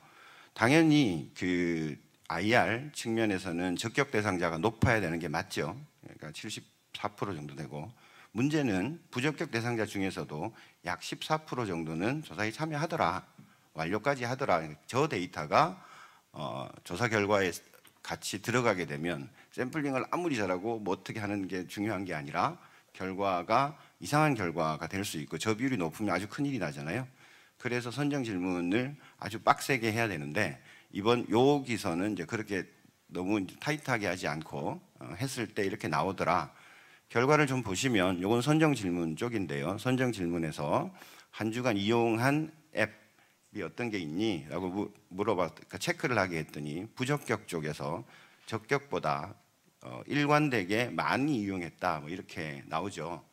당연히 그 IR 측면에서는 적격 대상자가 높아야 되는 게 맞죠. 그러니까 74% 정도 되고, 문제는 부적격 대상자 중에서도 약 14% 정도는 조사에 참여하더라, 완료까지 하더라. 저 데이터가 조사 결과에 같이 들어가게 되면 샘플링을 아무리 잘하고 뭐 어떻게 하는 게 중요한 게 아니라 결과가 이상한 결과가 될 수 있고 저 비율이 높으면 아주 큰일이 나잖아요. 그래서 선정 질문을 아주 빡세게 해야 되는데 이번 여기서는 이제 그렇게 너무 타이트하게 하지 않고 했을 때 이렇게 나오더라. 결과를 좀 보시면 이건 선정 질문 쪽인데요. 선정 질문에서 한 주간 이용한 앱이 어떤 게 있니? 라고 물어봤, 체크를 하게 했더니 부적격 쪽에서 적격보다 일관되게 많이 이용했다 뭐 이렇게 나오죠.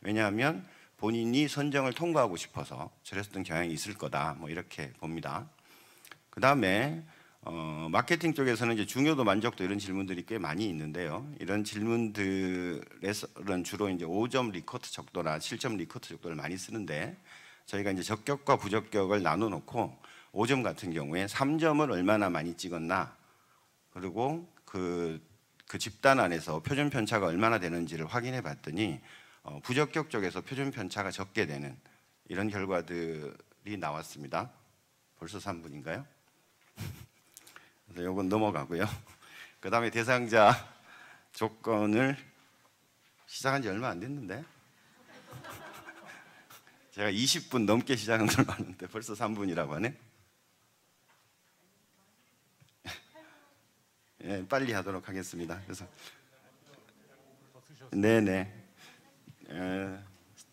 왜냐하면 본인이 선정을 통과하고 싶어서 저랬던 경향이 있을 거다. 뭐 이렇게 봅니다. 그 다음에 마케팅 쪽에서는 이제 중요도 만족도 이런 질문들이 꽤 많이 있는데요. 이런 질문들에서는 주로 이제 5점 리커트 척도나 7점 리커트 척도를 많이 쓰는데 저희가 이제 적격과 부적격을 나눠 놓고 5점 같은 경우에 3점을 얼마나 많이 찍었나 그리고 그 집단 안에서 표준 편차가 얼마나 되는지를 확인해 봤더니 부적격 쪽에서 표준 편차가 적게 되는 이런 결과들이 나왔습니다. 벌써 3분인가요? 그래서 이건 넘어가고요. 그 다음에 대상자 조건을 시작한 지 얼마 안 됐는데 제가 20분 넘게 시작한 걸 봤는데 벌써 3분이라고 하네. 예, 빨리 하도록 하겠습니다. 그래서 네네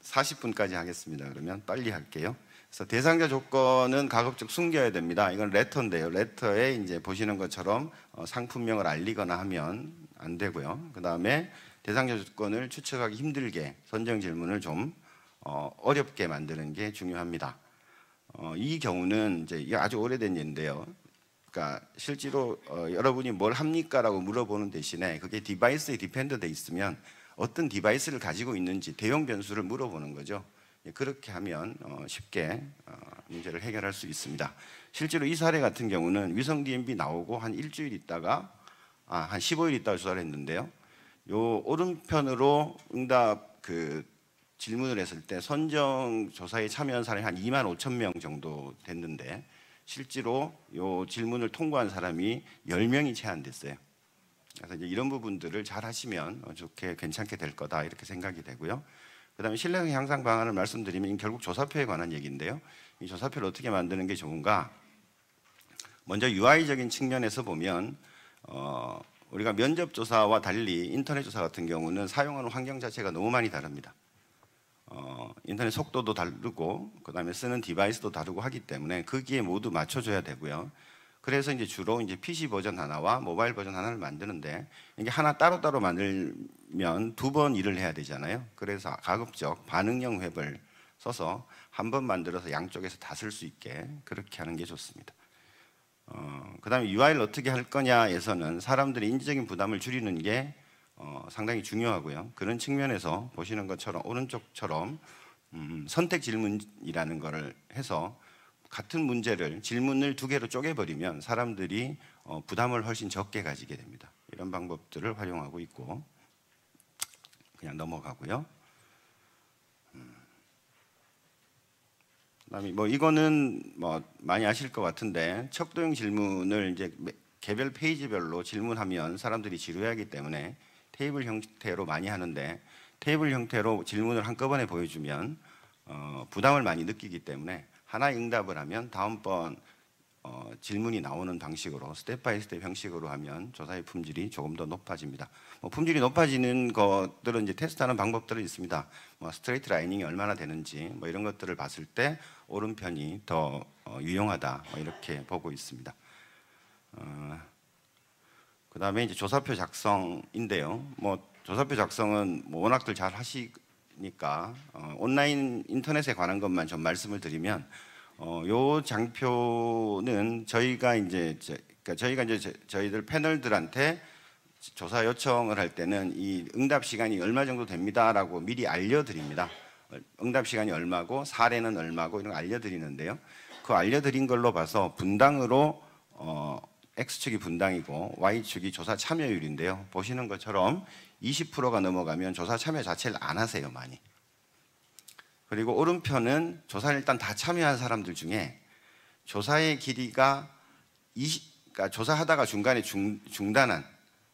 40분까지 하겠습니다. 그러면 빨리 할게요. 그래서 대상자 조건은 가급적 숨겨야 됩니다. 이건 레터인데요. 레터에 이제 보시는 것처럼 상품명을 알리거나 하면 안 되고요. 그 다음에 대상자 조건을 추측하기 힘들게 선정 질문을 좀 어렵게 만드는 게 중요합니다. 이 경우는 이제 이게 아주 오래된 예인데요. 그러니까 실제로 여러분이 뭘 합니까라고 물어보는 대신에 그게 디바이스에 디펜드돼 있으면 어떤 디바이스를 가지고 있는지 대용 변수를 물어보는 거죠. 그렇게 하면 쉽게 문제를 해결할 수 있습니다. 실제로 이 사례 같은 경우는 위성 DMB 나오고 한 일주일 있다가 한 15일 있다가 조사를 했는데요. 요 오른편으로 응답 그 질문을 했을 때 선정 조사에 참여한 사람이 한 2만 5천 명 정도 됐는데 실제로 요 질문을 통과한 사람이 10명이 채 안 됐어요. 그래서 이제 이런 부분들을 잘 하시면 좋게 괜찮게 될 거다 이렇게 생각이 되고요. 그다음에 신뢰성 향상 방안을 말씀드리면 결국 조사표에 관한 얘기인데요. 이 조사표를 어떻게 만드는 게 좋은가? 먼저 UI적인 측면에서 보면 우리가 면접 조사와 달리 인터넷 조사 같은 경우는 사용하는 환경 자체가 너무 많이 다릅니다. 인터넷 속도도 다르고 그다음에 쓰는 디바이스도 다르고 하기 때문에 거기에 모두 맞춰줘야 되고요. 그래서 이제 주로 이제 PC 버전 하나와 모바일 버전 하나를 만드는데 이게 하나 따로따로 만들면 2번 일을 해야 되잖아요. 그래서 가급적 반응형 웹을 써서 한 번 만들어서 양쪽에서 다 쓸 수 있게 그렇게 하는 게 좋습니다. 그다음에 UI를 어떻게 할 거냐에서는 사람들의 인지적인 부담을 줄이는 게 상당히 중요하고요. 그런 측면에서 보시는 것처럼 오른쪽처럼 선택 질문이라는 거를 해서 같은 문제를 질문을 2개로 쪼개버리면 사람들이 부담을 훨씬 적게 가지게 됩니다. 이런 방법들을 활용하고 있고 그냥 넘어가고요. 그다음에 뭐 이거는 뭐 많이 아실 것 같은데 척도형 질문을 이제 개별 페이지별로 질문하면 사람들이 지루해하기 때문에 테이블 형태로 많이 하는데 테이블 형태로 질문을 한꺼번에 보여주면 부담을 많이 느끼기 때문에 하나 응답을 하면 다음번 질문이 나오는 방식으로 스텝 바이 스텝 형식으로 하면 조사의 품질이 조금 더 높아집니다. 품질이 높아지는 것들은 이제 테스트하는 방법들은 있습니다. 스트레이트 라이닝이 얼마나 되는지 이런 것들을 봤을 때 오른편이 더 유용하다 이렇게 보고 있습니다. 그 다음에 이제 조사표 작성인데요. 조사표 작성은 워낙들 잘 하시니까 온라인 인터넷에 관한 것만 좀 말씀을 드리면 요 장표는 저희가 이제 저희들 패널들한테 조사 요청을 할 때는 이 응답 시간이 얼마 정도 됩니다라고 미리 알려드립니다. 응답 시간이 얼마고 사례는 얼마고 이런 거 알려드리는데요. 그 알려드린 걸로 봐서 분당으로 X축이 분당이고 Y축이 조사 참여율인데요. 보시는 것처럼 20%가 넘어가면 조사 참여 자체를 안 하세요, 많이. 그리고 오른편은 조사를 일단 다 참여한 사람들 중에 조사의 길이가 그러니까 조사하다가 중간에 중단한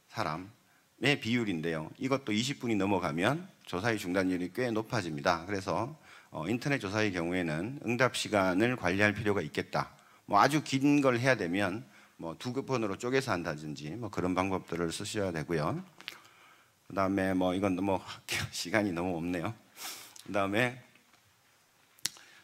사람의 비율인데요. 이것도 20분이 넘어가면 조사의 중단율이 꽤 높아집니다. 그래서 인터넷 조사의 경우에는 응답 시간을 관리할 필요가 있겠다. 아주 긴 걸 해야 되면 2번으로 쪼개서 한다든지 그런 방법들을 쓰셔야 되고요. 그 다음에 이건 시간이 너무 없네요. 그 다음에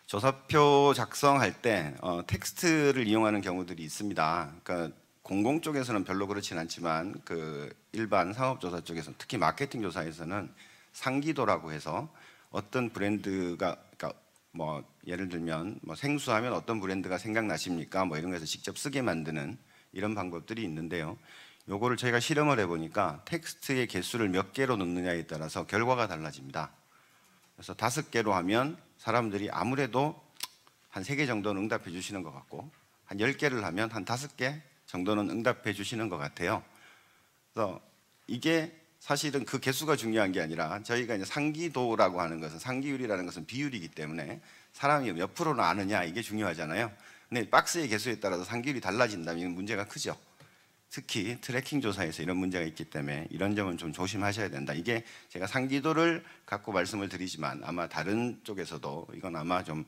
조사표 작성할 때 텍스트를 이용하는 경우들이 있습니다. 그러니까 공공 쪽에서는 별로 그렇진 않지만 그 일반 상업조사 쪽에서 특히 마케팅 조사에서는 상기도라고 해서 어떤 브랜드가, 그러니까 뭐 예를 들면 뭐 생수하면 어떤 브랜드가 생각나십니까? 뭐 이런 거에서 직접 쓰게 만드는 이런 방법들이 있는데요. 요거를 저희가 실험을 해보니까 텍스트의 개수를 몇 개로 넣느냐에 따라서 결과가 달라집니다. 그래서 5개로 하면 사람들이 아무래도 한 3개 정도는 응답해 주시는 것 같고, 한 10개를 하면 한 5개 정도는 응답해 주시는 것 같아요. 그래서 이게 사실은 그 개수가 중요한 게 아니라, 저희가 이제 상기도라고 하는 것은, 상기율이라는 것은 비율이기 때문에 사람이 몇 프로나 아느냐 이게 중요하잖아요. 근데 박스의 개수에 따라서 상기율이 달라진다면 이건 문제가 크죠. 특히 트래킹 조사에서 이런 문제가 있기 때문에 이런 점은 좀 조심하셔야 된다. 이게 제가 상기도를 갖고 말씀을 드리지만 아마 다른 쪽에서도 이건 아마 좀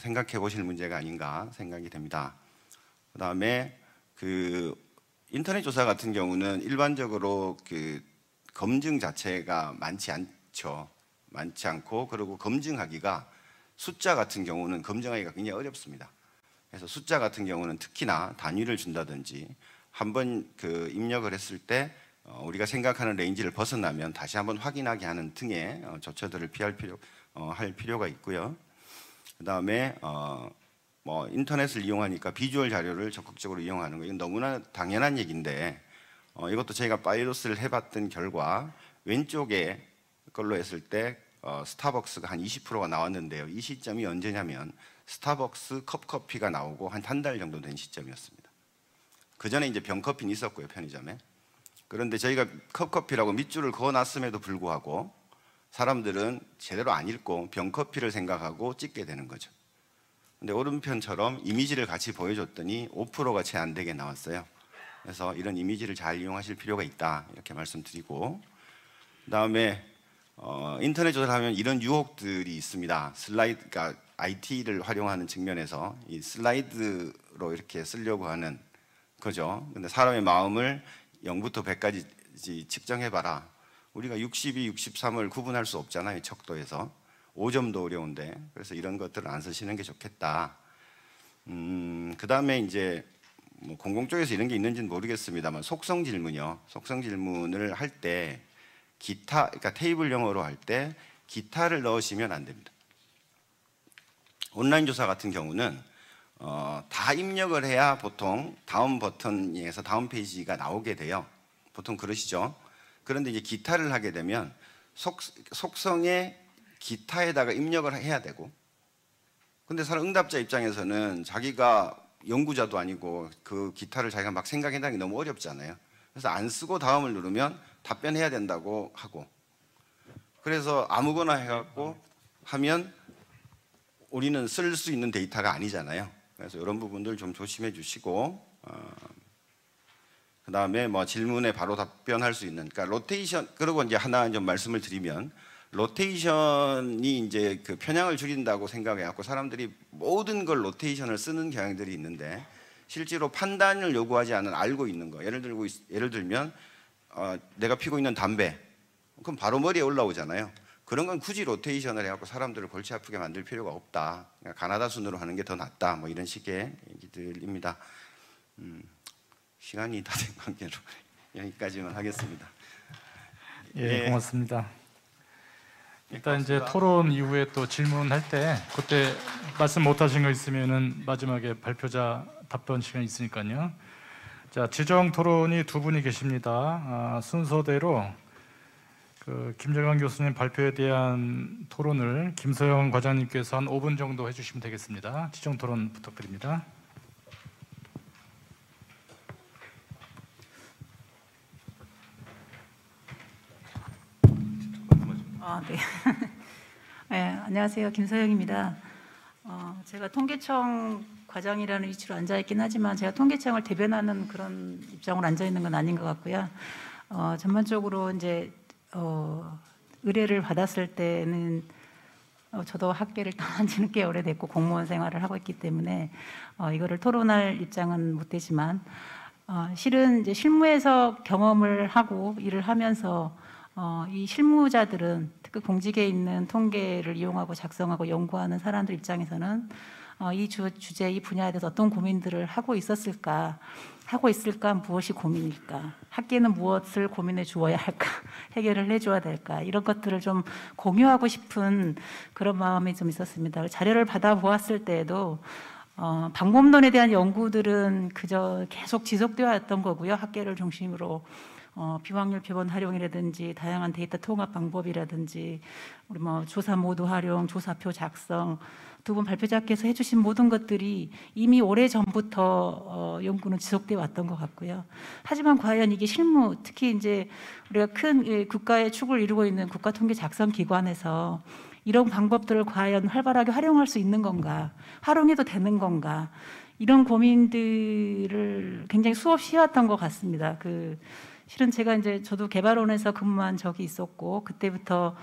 생각해 보실 문제가 아닌가 생각이 됩니다. 그다음에 그 인터넷 조사 같은 경우는 일반적으로 그 검증 자체가 많지 않고, 그리고 검증하기가, 숫자 같은 경우는 검증하기가 굉장히 어렵습니다. 그래서 숫자 같은 경우는 특히나 단위를 준다든지 한번 그 입력을 했을 때 우리가 생각하는 레인지를 벗어나면 다시 한번 확인하게 하는 등의 조처들을 할 필요가 있고요. 그다음에 뭐 인터넷을 이용하니까 비주얼 자료를 적극적으로 이용하는 거, 이건 너무나 당연한 얘기인데, 이것도 저희가 파이로스를 해봤던 결과 왼쪽에 걸로 했을 때 스타벅스가 한 20%가 나왔는데요. 이 시점이 언제냐면 스타벅스 컵커피가 나오고 한 달 정도 된 시점이었습니다. 그 전에 이제 병커피는 있었고요, 편의점에. 그런데 저희가 컵커피라고 밑줄을 그어놨음에도 불구하고 사람들은 제대로 안 읽고 병커피를 생각하고 찍게 되는 거죠. 근데 오른편처럼 이미지를 같이 보여줬더니 5%가 채 안 되게 나왔어요. 그래서 이런 이미지를 잘 이용하실 필요가 있다, 이렇게 말씀드리고, 그다음에 인터넷 조사를 하면 이런 유혹들이 있습니다. 슬라이드, 그러니까 IT를 활용하는 측면에서 이 슬라이드로 이렇게 쓰려고 하는 거죠. 근데 사람의 마음을 0부터 100까지 측정해봐라. 우리가 62, 63을 구분할 수 없잖아요, 척도에서. 5점도 어려운데. 그래서 이런 것들을 안 쓰시는 게 좋겠다. 그 다음에 이제 뭐 공공 쪽에서 이런 게 있는지는 모르겠습니다만, 속성 질문이요. 속성 질문을 할 때 기타, 그러니까 테이블 영어로 할 때 기타를 넣으시면 안 됩니다. 온라인 조사 같은 경우는 다 입력을 해야 보통 다음 버튼에서 다음 페이지가 나오게 돼요. 보통 그러시죠. 그런데 이제 기타를 하게 되면 속성에 기타에다가 입력을 해야 되고, 근데 사람 응답자 입장에서는 자기가 연구자도 아니고 그 기타를 자기가 막 생각해내는 게 너무 어렵잖아요. 그래서 안 쓰고 다음을 누르면 답변해야 된다고 하고, 그래서 아무거나 해갖고 하면 우리는 쓸 수 있는 데이터가 아니잖아요. 그래서 이런 부분들 좀 조심해 주시고, 그 다음에 뭐 질문에 바로 답변할 수 있는, 그러니까 로테이션, 그리고 이제 하나 좀 말씀을 드리면, 로테이션이 이제 그 편향을 줄인다고 생각해갖고 사람들이 모든 걸 로테이션을 쓰는 경향들이 있는데, 실제로 판단을 요구하지 않은 알고 있는 거, 예를 들면 내가 피고 있는 담배, 그럼 바로 머리에 올라오잖아요. 그런 건 굳이 로테이션을 해갖고 사람들을 골치 아프게 만들 필요가 없다. 그러니까 가나다 순으로 하는 게 더 낫다. 뭐 이런 식의 얘기들입니다. 시간이 다 된 관계로 여기까지만 하겠습니다. 예, 고맙습니다. 일단 이제 토론 이후에 또 질문할 때 그때 말씀 못하신 거 있으면은 마지막에 발표자 답변 시간 있으니까요. 자, 지정 토론이 2분이 계십니다. 순서대로 그 김정환 교수님 발표에 대한 토론을 김서영 과장님께서 한 5분 정도 해주시면 되겠습니다. 지정 토론 부탁드립니다. 네. 네, 안녕하세요. 김서영입니다. 제가 통계청 과장이라는 위치로 앉아있긴 하지만 제가 통계청을 대변하는 그런 입장으로 앉아있는 건 아닌 것 같고요. 전반적으로 이제 의뢰를 받았을 때는 저도 학계를 떠난 지는 꽤 오래됐고 공무원 생활을 하고 있기 때문에 이거를 토론할 입장은 못 되지만, 실은 이제 실무에서 경험을 하고 일을 하면서 이 실무자들은 특히 공직에 있는 통계를 이용하고 작성하고 연구하는 사람들 입장에서는 이 주제, 이 분야에 대해서 어떤 고민들을 하고 있을까, 무엇이 고민일까, 학계는 무엇을 고민해 주어야 할까, 해결을 해줘야 될까, 이런 것들을 좀 공유하고 싶은 그런 마음이 좀 있었습니다. 자료를 받아보았을 때에도 방법론에 대한 연구들은 그저 계속 지속되어 왔던 거고요. 학계를 중심으로 비확률 표본 활용이라든지 다양한 데이터 통합 방법이라든지 우리 조사 모드 활용, 조사표 작성, 두 분 발표자께서 해주신 모든 것들이 이미 오래 전부터 연구는 지속되어 왔던 것 같고요. 하지만 과연 이게 실무, 특히 이제 우리가 큰 국가의 축을 이루고 있는 국가통계작성기관에서 이런 방법들을 과연 활발하게 활용할 수 있는 건가, 활용해도 되는 건가, 이런 고민들을 굉장히 수없이 해왔던 것 같습니다. 실은 제가 이제 저도 개발원에서 근무한 적이 있었고 그때부터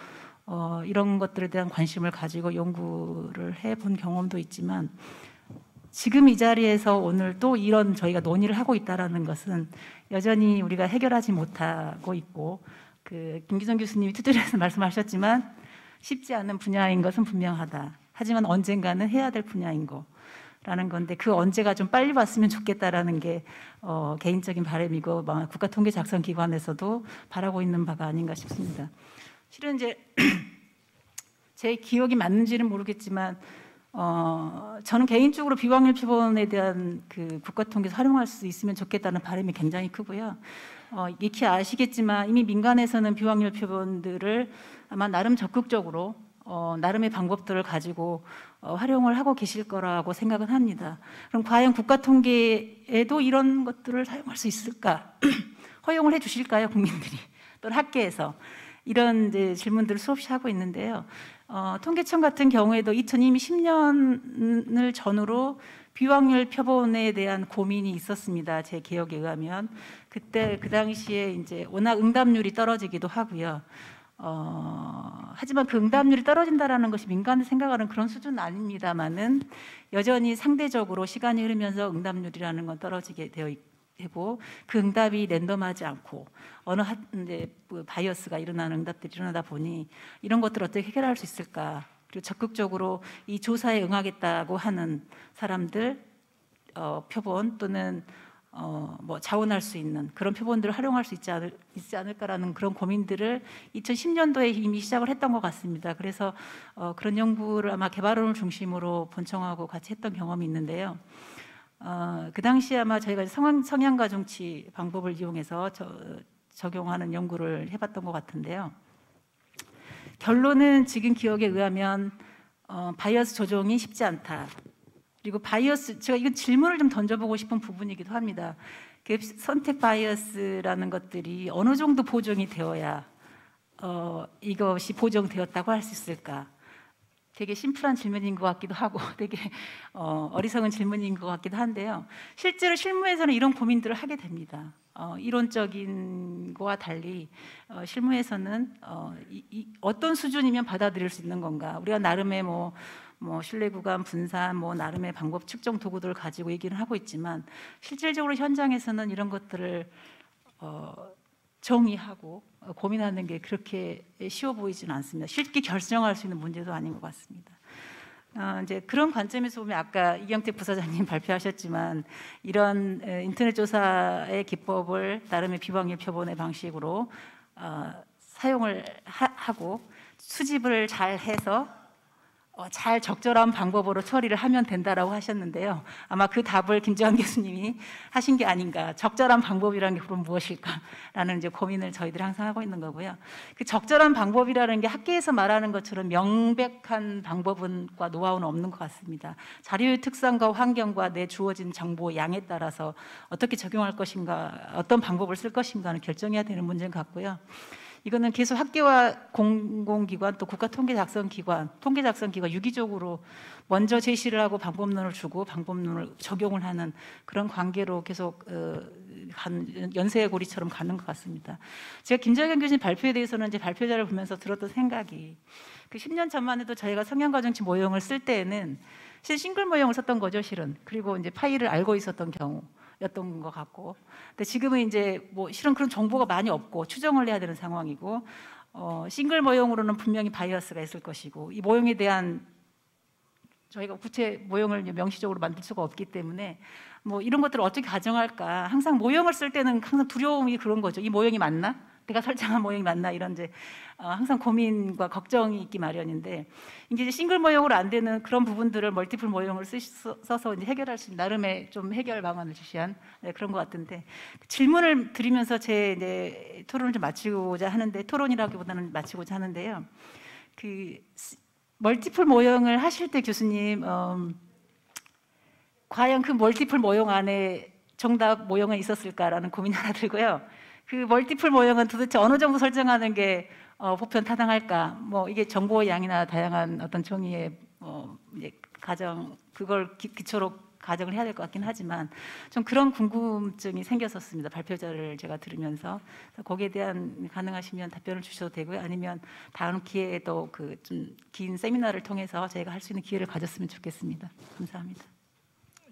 이런 것들에 대한 관심을 가지고 연구를 해본 경험도 있지만 지금 이 자리에서 오늘 또 이런 저희가 논의를 하고 있다는 것은 여전히 우리가 해결하지 못하고 있고 김기성 교수님이 튜토리얼에서 말씀하셨지만 쉽지 않은 분야인 것은 분명하다. 하지만 언젠가는 해야 될 분야인 거라는 건데 그 언제가 좀 빨리 왔으면 좋겠다라는 게 개인적인 바람이고 국가통계작성기관에서도 바라고 있는 바가 아닌가 싶습니다. 실은 이제 제 기억이 맞는지는 모르겠지만 저는 개인적으로 비확률 표본에 대한 국가통계에서 활용할 수 있으면 좋겠다는 바람이 굉장히 크고요. 익히 아시겠지만 이미 민간에서는 비확률 표본들을 아마 나름 적극적으로 나름의 방법들을 가지고 활용을 하고 계실 거라고 생각은 합니다. 그럼 과연 국가통계에도 이런 것들을 사용할 수 있을까? 허용을 해주실까요, 국민들이? 또는 학계에서? 이런 이제 질문들을 수없이 하고 있는데요. 통계청 같은 경우에도 2010년을 전후로 비확률 표본에 대한 고민이 있었습니다. 제 기억에 의하면 그때 그 당시에 이제 워낙 응답률이 떨어지기도 하고요. 하지만 그 응답률이 떨어진다라는 것이 민간이 생각하는 그런 수준은 아닙니다만은 여전히 상대적으로 시간이 흐르면서 응답률이라는 건 떨어지게 되어 있고 그 응답이 랜덤하지 않고 어느 바이어스가 일어나는 응답들이 일어나다 보니 이런 것들을 어떻게 해결할 수 있을까? 그리고 적극적으로 이 조사에 응하겠다고 하는 사람들 표본 또는 자원할 수 있는 그런 표본들을 활용할 수 있지 않을까라는 그런 고민들을 2010년도에 이미 시작을 했던 것 같습니다. 그래서 그런 연구를 아마 개발원을 중심으로 본청하고 같이 했던 경험이 있는데요. 그 당시에 아마 저희가 성향가중치 방법을 이용해서 적용하는 연구를 해봤던 것 같은데요. 결론은 지금 기억에 의하면 바이어스 조정이 쉽지 않다. 그리고 바이어스, 제가 이건 질문을 좀 던져보고 싶은 부분이기도 합니다. 선택 바이어스라는 것들이 어느 정도 보정이 되어야 이것이 보정되었다고 할 수 있을까? 되게 심플한 질문인 것 같기도 하고 되게 어리석은 질문인 것 같기도 한데요. 실제로 실무에서는 이런 고민들을 하게 됩니다. 이론적인 거와 달리 실무에서는 어떤 수준이면 받아들일 수 있는 건가? 우리가 나름의 신뢰 구간 분산, 나름의 방법 측정 도구들을 가지고 얘기를 하고 있지만 실질적으로 현장에서는 이런 것들을 정의하고 고민하는 게 그렇게 쉬워 보이지는 않습니다. 쉽게 결정할 수 있는 문제도 아닌 것 같습니다. 이제 그런 관점에서 보면 아까 이경택 부사장님 발표하셨지만 이런 인터넷 조사의 기법을 나름의 비확률 표본의 방식으로 사용을 하고 수집을 잘 해서 잘 적절한 방법으로 처리를 하면 된다라고 하셨는데요. 아마 그 답을 김재환 교수님이 하신 게 아닌가. 적절한 방법이라는 게 그럼 무엇일까라는 이제 고민을 저희들이 항상 하고 있는 거고요. 그 적절한 방법이라는 게 학계에서 말하는 것처럼 명백한 방법과 노하우는 없는 것 같습니다. 자료의 특성과 환경과 내 주어진 정보 양에 따라서 어떻게 적용할 것인가, 어떤 방법을 쓸 것인가는 결정해야 되는 문제인 것 같고요. 이거는 계속 학계와 공공기관 또 국가통계작성기관, 통계작성기관 유기적으로 먼저 제시를 하고 방법론을 주고 방법론을 적용을 하는 그런 관계로 계속 연쇄의 고리처럼 가는 것 같습니다. 제가 김정현 교수님 발표에 대해서는 이제 발표자를 보면서 들었던 생각이 10년 전만 해도 저희가 성향가중치 모형을 쓸 때에는 싱글 모형을 썼던 거죠, 실은. 그리고 이제 파일을 알고 있었던 경우였던 것 같고, 근데 지금은 이제 실은 그런 정보가 많이 없고 추정을 해야 되는 상황이고, 싱글 모형으로는 분명히 바이어스가 있을 것이고, 이 모형에 대한 저희가 구체 모형을 명시적으로 만들 수가 없기 때문에 뭐 이런 것들을 어떻게 가정할까. 항상 모형을 쓸 때는 항상 두려움이 그런 거죠. 이 모형이 맞나? 내가 설정한 모형이 맞나? 이런 이제 항상 고민과 걱정이 있기 마련인데, 이제 싱글 모형으로 안 되는 그런 부분들을 멀티플 모형을 써서 이제 해결할 수 있는 나름의 좀 해결 방안을 제시한 그런 것 같은데, 질문을 드리면서 제 이제 토론을 좀 마치고자 하는데, 토론이라기보다는 마치고자 하는데요. 그 멀티플 모형을 하실 때 교수님, 과연 그 멀티플 모형 안에 정답 모형은 있었을까라는 고민이 하나 들고요. 그 멀티플 모형은 도대체 어느 정도 설정하는 게 보편 타당할까? 뭐 이게 정보의 양이나 다양한 어떤 정의의 이제 가정, 그걸 기초로 가정을 해야 될 것 같긴 하지만 좀 그런 궁금증이 생겼었습니다. 발표자를 제가 들으면서. 거기에 대한 가능하시면 답변을 주셔도 되고요. 아니면 다음 기회에도 그 좀 긴 세미나를 통해서 저희가 할 수 있는 기회를 가졌으면 좋겠습니다. 감사합니다.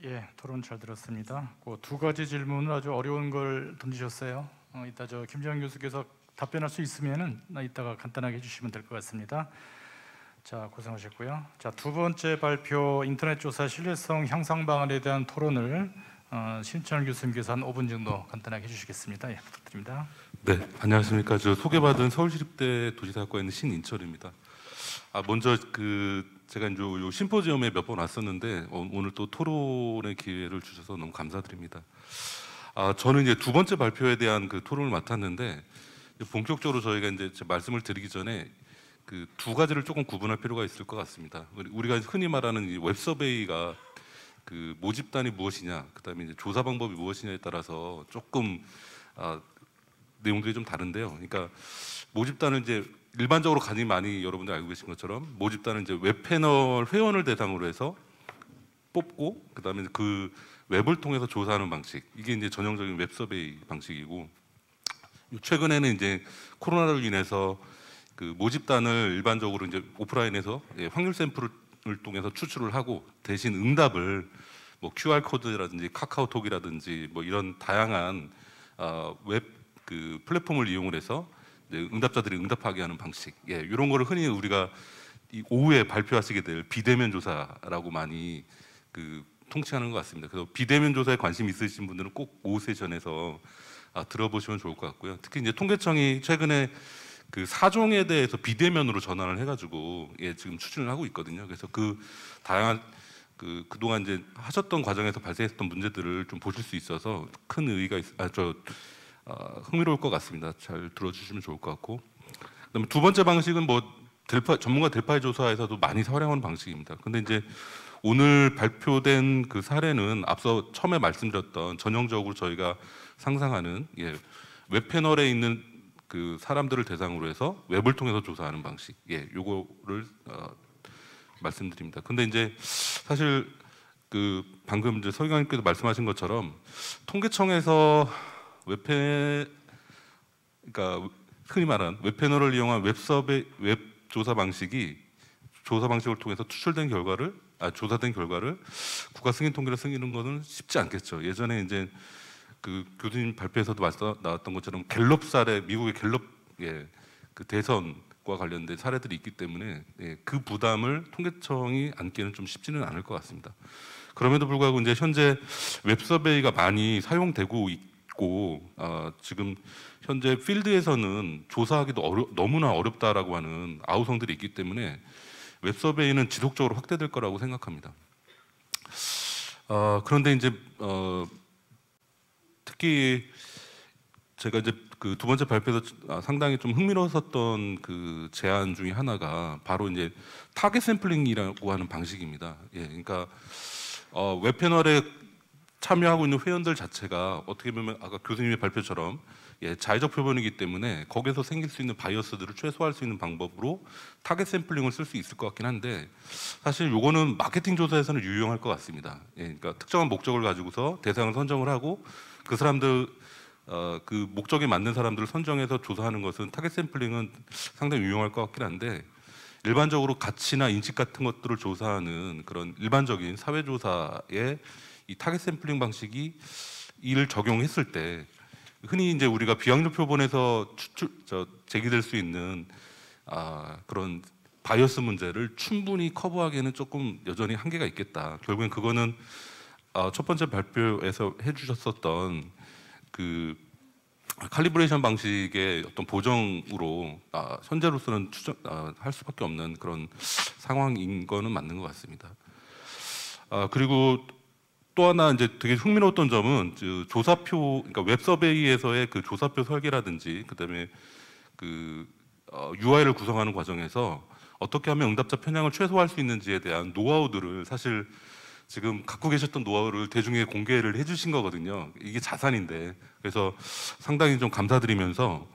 예, 토론 잘 들었습니다. 그 두 가지 질문을 아주 어려운 걸 던지셨어요. 이따 저 김재환 교수께서 답변할 수 있으면은 이따가 간단하게 해주시면 될 것 같습니다. 자, 고생하셨고요. 자, 두 번째 발표 인터넷 조사 신뢰성 향상 방안에 대한 토론을 신천을 교수님께서 한 5분 정도 간단하게 해주시겠습니다. 예, 부탁드립니다. 네, 안녕하십니까. 저 소개받은 서울시립대 도시사학과에 있는 신인철입니다. 먼저 제가 이제 요 심포지엄에 몇 번 왔었는데 오늘 또 토론의 기회를 주셔서 너무 감사드립니다. 저는 이제 두 번째 발표에 대한 그 토론을 맡았는데, 본격적으로 저희가 이제 말씀을 드리기 전에 그 두 가지를 조금 구분할 필요가 있을 것 같습니다. 우리가 흔히 말하는 이 웹서베이가 그 모집단이 무엇이냐, 그다음에 이제 조사 방법이 무엇이냐에 따라서 조금 내용들이 좀 다른데요. 그러니까 모집단은 이제 일반적으로 가장 많이 여러분들 알고 계신 것처럼 모집단은 이제 웹패널 회원을 대상으로 해서 뽑고, 그다음에 그 웹을 통해서 조사하는 방식, 이게 이제 전형적인 웹서베이 방식이고, 최근에는 이제 코로나로 인해서 그 모집단을 일반적으로 이제 오프라인에서 확률 샘플을 통해서 추출을 하고 대신 응답을 뭐 QR 코드라든지 카카오톡이라든지 뭐 이런 다양한 웹 그 플랫폼을 이용을 해서 응답자들이 응답하게 하는 방식, 이런 거를 흔히 우리가 이 오후에 발표하시게 될 비대면 조사라고 많이 그 통칭하는 것 같습니다. 그래서 비대면 조사에 관심 있으신 분들은 꼭 오후 세션에서 들어보시면 좋을 것 같고요. 특히 이제 통계청이 최근에 그 사종에 대해서 비대면으로 전환을 해가지고 지금 추진을 하고 있거든요. 그래서 그 다양한 그동안 이제 하셨던 과정에서 발생했던 문제들을 좀 보실 수 있어서 큰 의의가 흥미로울 것 같습니다. 잘 들어주시면 좋을 것 같고, 그다음에 두 번째 방식은 뭐 전문가 델파이 조사에서도 많이 활용하는 방식입니다. 근데 이제 오늘 발표된 그 사례는 앞서 처음에 말씀드렸던 전형적으로 저희가 상상하는 웹 패널에 있는 그 사람들을 대상으로 해서 웹을 통해서 조사하는 방식, 요거를 말씀드립니다. 근데 이제 사실 그 방금 이제 서기관님께서 말씀하신 것처럼 통계청에서 그러니까 흔히 말하는 웹 패널을 이용한 웹 조사 방식이 조사 방식을 통해서 추출된 결과를 조사된 결과를 국가 승인 통계로 승인하는 것은 쉽지 않겠죠. 예전에 이제 그 교수님 발표에서도 나왔던 것처럼 갤럽 사례, 미국의 갤럽 그 대선과 관련된 사례들이 있기 때문에 그 부담을 통계청이 안기는 좀 쉽지는 않을 것 같습니다. 그럼에도 불구하고 이제 현재 웹서베이가 많이 사용되고 있고, 지금 현재 필드에서는 조사하기도 너무나 어렵다라고 하는 아우성들이 있기 때문에 웹서베이는 지속적으로 확대될 거라고 생각합니다. 그런데 이제 특히 제가 이제 그 두 번째 발표에서 상당히 좀 흥미로웠었던 그 제안 중에 하나가 바로 이제 타겟 샘플링이라고 하는 방식입니다. 그러니까 웹 패널에 참여하고 있는 회원들 자체가 어떻게 보면 아까 교수님의 발표처럼 자의적 표본이기 때문에 거기서 생길 수 있는 바이어스들을 최소화할 수 있는 방법으로 타겟 샘플링을 쓸 수 있을 것 같긴 한데, 사실 요거는 마케팅 조사에서는 유용할 것 같습니다. 그러니까 특정한 목적을 가지고서 대상을 선정을 하고 그 사람들 그 목적에 맞는 사람들을 선정해서 조사하는 것은 타겟 샘플링은 상당히 유용할 것 같긴 한데, 일반적으로 가치나 인식 같은 것들을 조사하는 그런 일반적인 사회 조사에 이 타겟 샘플링 방식이 이를 적용했을 때 흔히 이제 우리가 비확률 표본에서 제기될 수 있는 그런 바이어스 문제를 충분히 커버하기에는 조금 여전히 한계가 있겠다. 결국엔 그거는 첫 번째 발표에서 해주셨었던 그 칼리브레이션 방식의 어떤 보정으로 현재로서는 할 수밖에 없는 그런 상황인 거는 맞는 것 같습니다. 그리고 또 하나 이제 되게 흥미로웠던 점은 그 조사표, 그러니까 웹 서베이에서의 그 조사표 설계라든지 그다음에 그 UI를 구성하는 과정에서 어떻게 하면 응답자 편향을 최소화할 수 있는지에 대한 노하우들을 사실 지금 갖고 계셨던 노하우를 대중에 공개를 해주신 거거든요. 이게 자산인데 그래서 상당히 좀 감사드리면서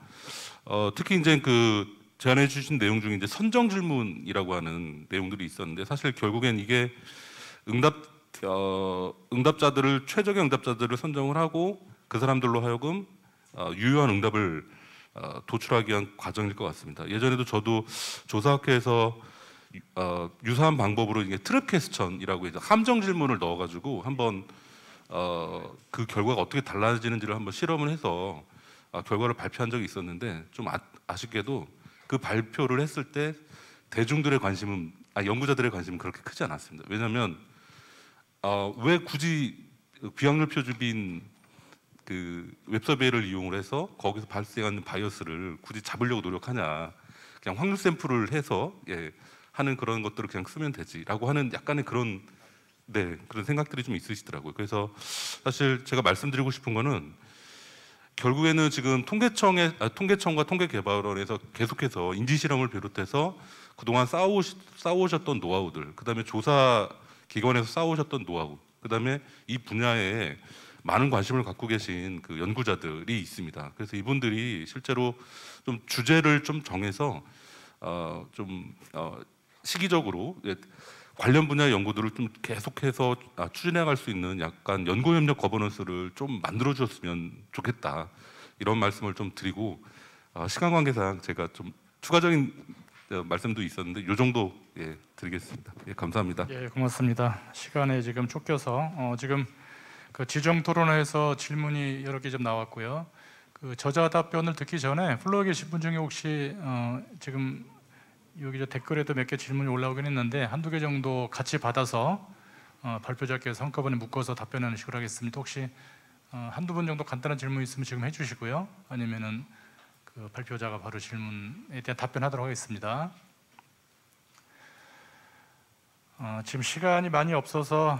특히 이제 그 제안해 주신 내용 중에 이제 선정 질문이라고 하는 내용들이 있었는데 사실 결국엔 이게 응답자들을 최적의 응답자들을 선정을 하고 그 사람들로 하여금 유효한 응답을 도출하기 위한 과정일 것 같습니다. 예전에도 저도 조사학회에서 유사한 방법으로 이게 트랩 퀘스천이라고 해서 함정 질문을 넣어가지고 한번 그 결과가 어떻게 달라지는지를 한번 실험을 해서 결과를 발표한 적이 있었는데 좀 아쉽게도 그 발표를 했을 때 대중들의 관심은 연구자들의 관심은 그렇게 크지 않았습니다. 왜냐하면 왜 굳이 비확률 표준인 그 웹서베이를 이용을 해서 거기서 발생하는 바이어스를 굳이 잡으려고 노력하냐? 그냥 확률 샘플을 해서 하는 그런 것들을 그냥 쓰면 되지라고 하는 약간의 그런 그런 생각들이 좀 있으시더라고요. 그래서 사실 제가 말씀드리고 싶은 거는 결국에는 지금 통계청과 통계개발원에서 계속해서 인지 실험을 비롯해서 그동안 쌓아오셨던 노하우들, 그다음에 조사 기관에서 쌓아오셨던 노하우, 그다음에 이 분야에 많은 관심을 갖고 계신 그 연구자들이 있습니다. 그래서 이분들이 실제로 좀 주제를 좀 정해서 시기적으로 관련 분야의 연구들을 좀 계속해서 추진해갈 수 있는 약간 연구협력 거버넌스를 좀 만들어 주셨으면 좋겠다 이런 말씀을 좀 드리고 시간 관계상 제가 좀 추가적인 말씀도 있었는데 이 정도 드리겠습니다. 감사합니다. 고맙습니다. 시간에 지금 쫓겨서 지금 그 지정 토론회에서 질문이 여러 개 좀 나왔고요. 그 저자 답변을 듣기 전에 플로어에 계신 분 중에 혹시 지금 여기 댓글에도 몇 개 질문이 올라오긴 했는데 한두 개 정도 같이 받아서 발표자께서 한꺼번에 묶어서 답변하는 식으로 하겠습니다. 혹시 한두 분 정도 간단한 질문 있으면 지금 해주시고요. 아니면은 그 발표자가 바로 질문에 대한 답변하도록 하겠습니다. 지금 시간이 많이 없어서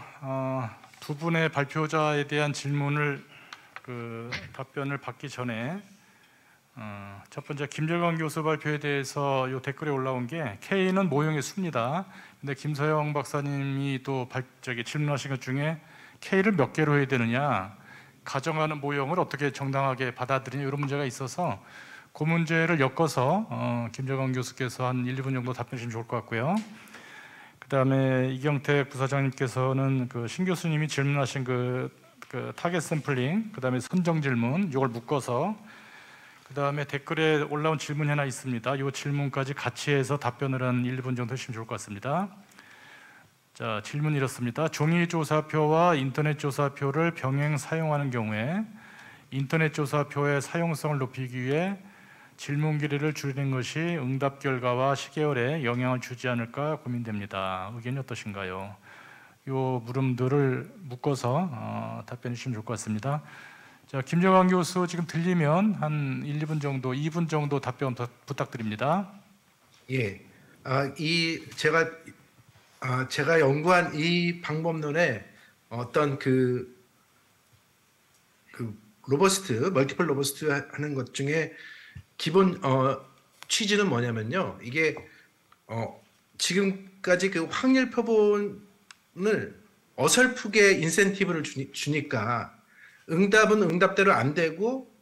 두 분의 발표자에 대한 질문을 답변을 받기 전에 첫 번째 김재광 교수 발표에 대해서 이 댓글에 올라온 게 K는 모형의 수입니다. 근데 김서영 박사님이 또 질문하신 것 중에 K를 몇 개로 해야 되느냐, 가정하는 모형을 어떻게 정당하게 받아들이냐 이런 문제가 있어서 그 문제를 엮어서 김재광 교수께서 한 1, 2분 정도 답변해 주시면 좋을 것 같고요. 그다음에 이경택 부사장님께서는 그 신 교수님이 질문하신 그 타겟 샘플링, 그다음에 선정 질문 이걸 묶어서 그다음에 댓글에 올라온 질문이 하나 있습니다. 이 질문까지 같이 해서 답변을 한 1, 2분 정도 해주시면 좋을 것 같습니다. 자, 질문이 이렇습니다. 종이 조사표와 인터넷 조사표를 병행 사용하는 경우에 인터넷 조사표의 사용성을 높이기 위해 질문 길이를 줄이는 것이 응답 결과와 시계열에 영향을 주지 않을까 고민됩니다. 의견이 어떠신가요? 이 물음들을 묶어서 답변해 주시면 좋을 것 같습니다. 자, 김재광 교수 지금 들리면 한 1, 2분 정도, 2분 정도 답변 부탁드립니다. 제가 연구한 이 방법론에 어떤 로버스트, 멀티플 로버스트 하는 것 중에 기본 취지는 뭐냐면요. 이게 지금까지 그 확률 표본을 어설프게 인센티브를 주니까 응답은 응답대로 안 되고,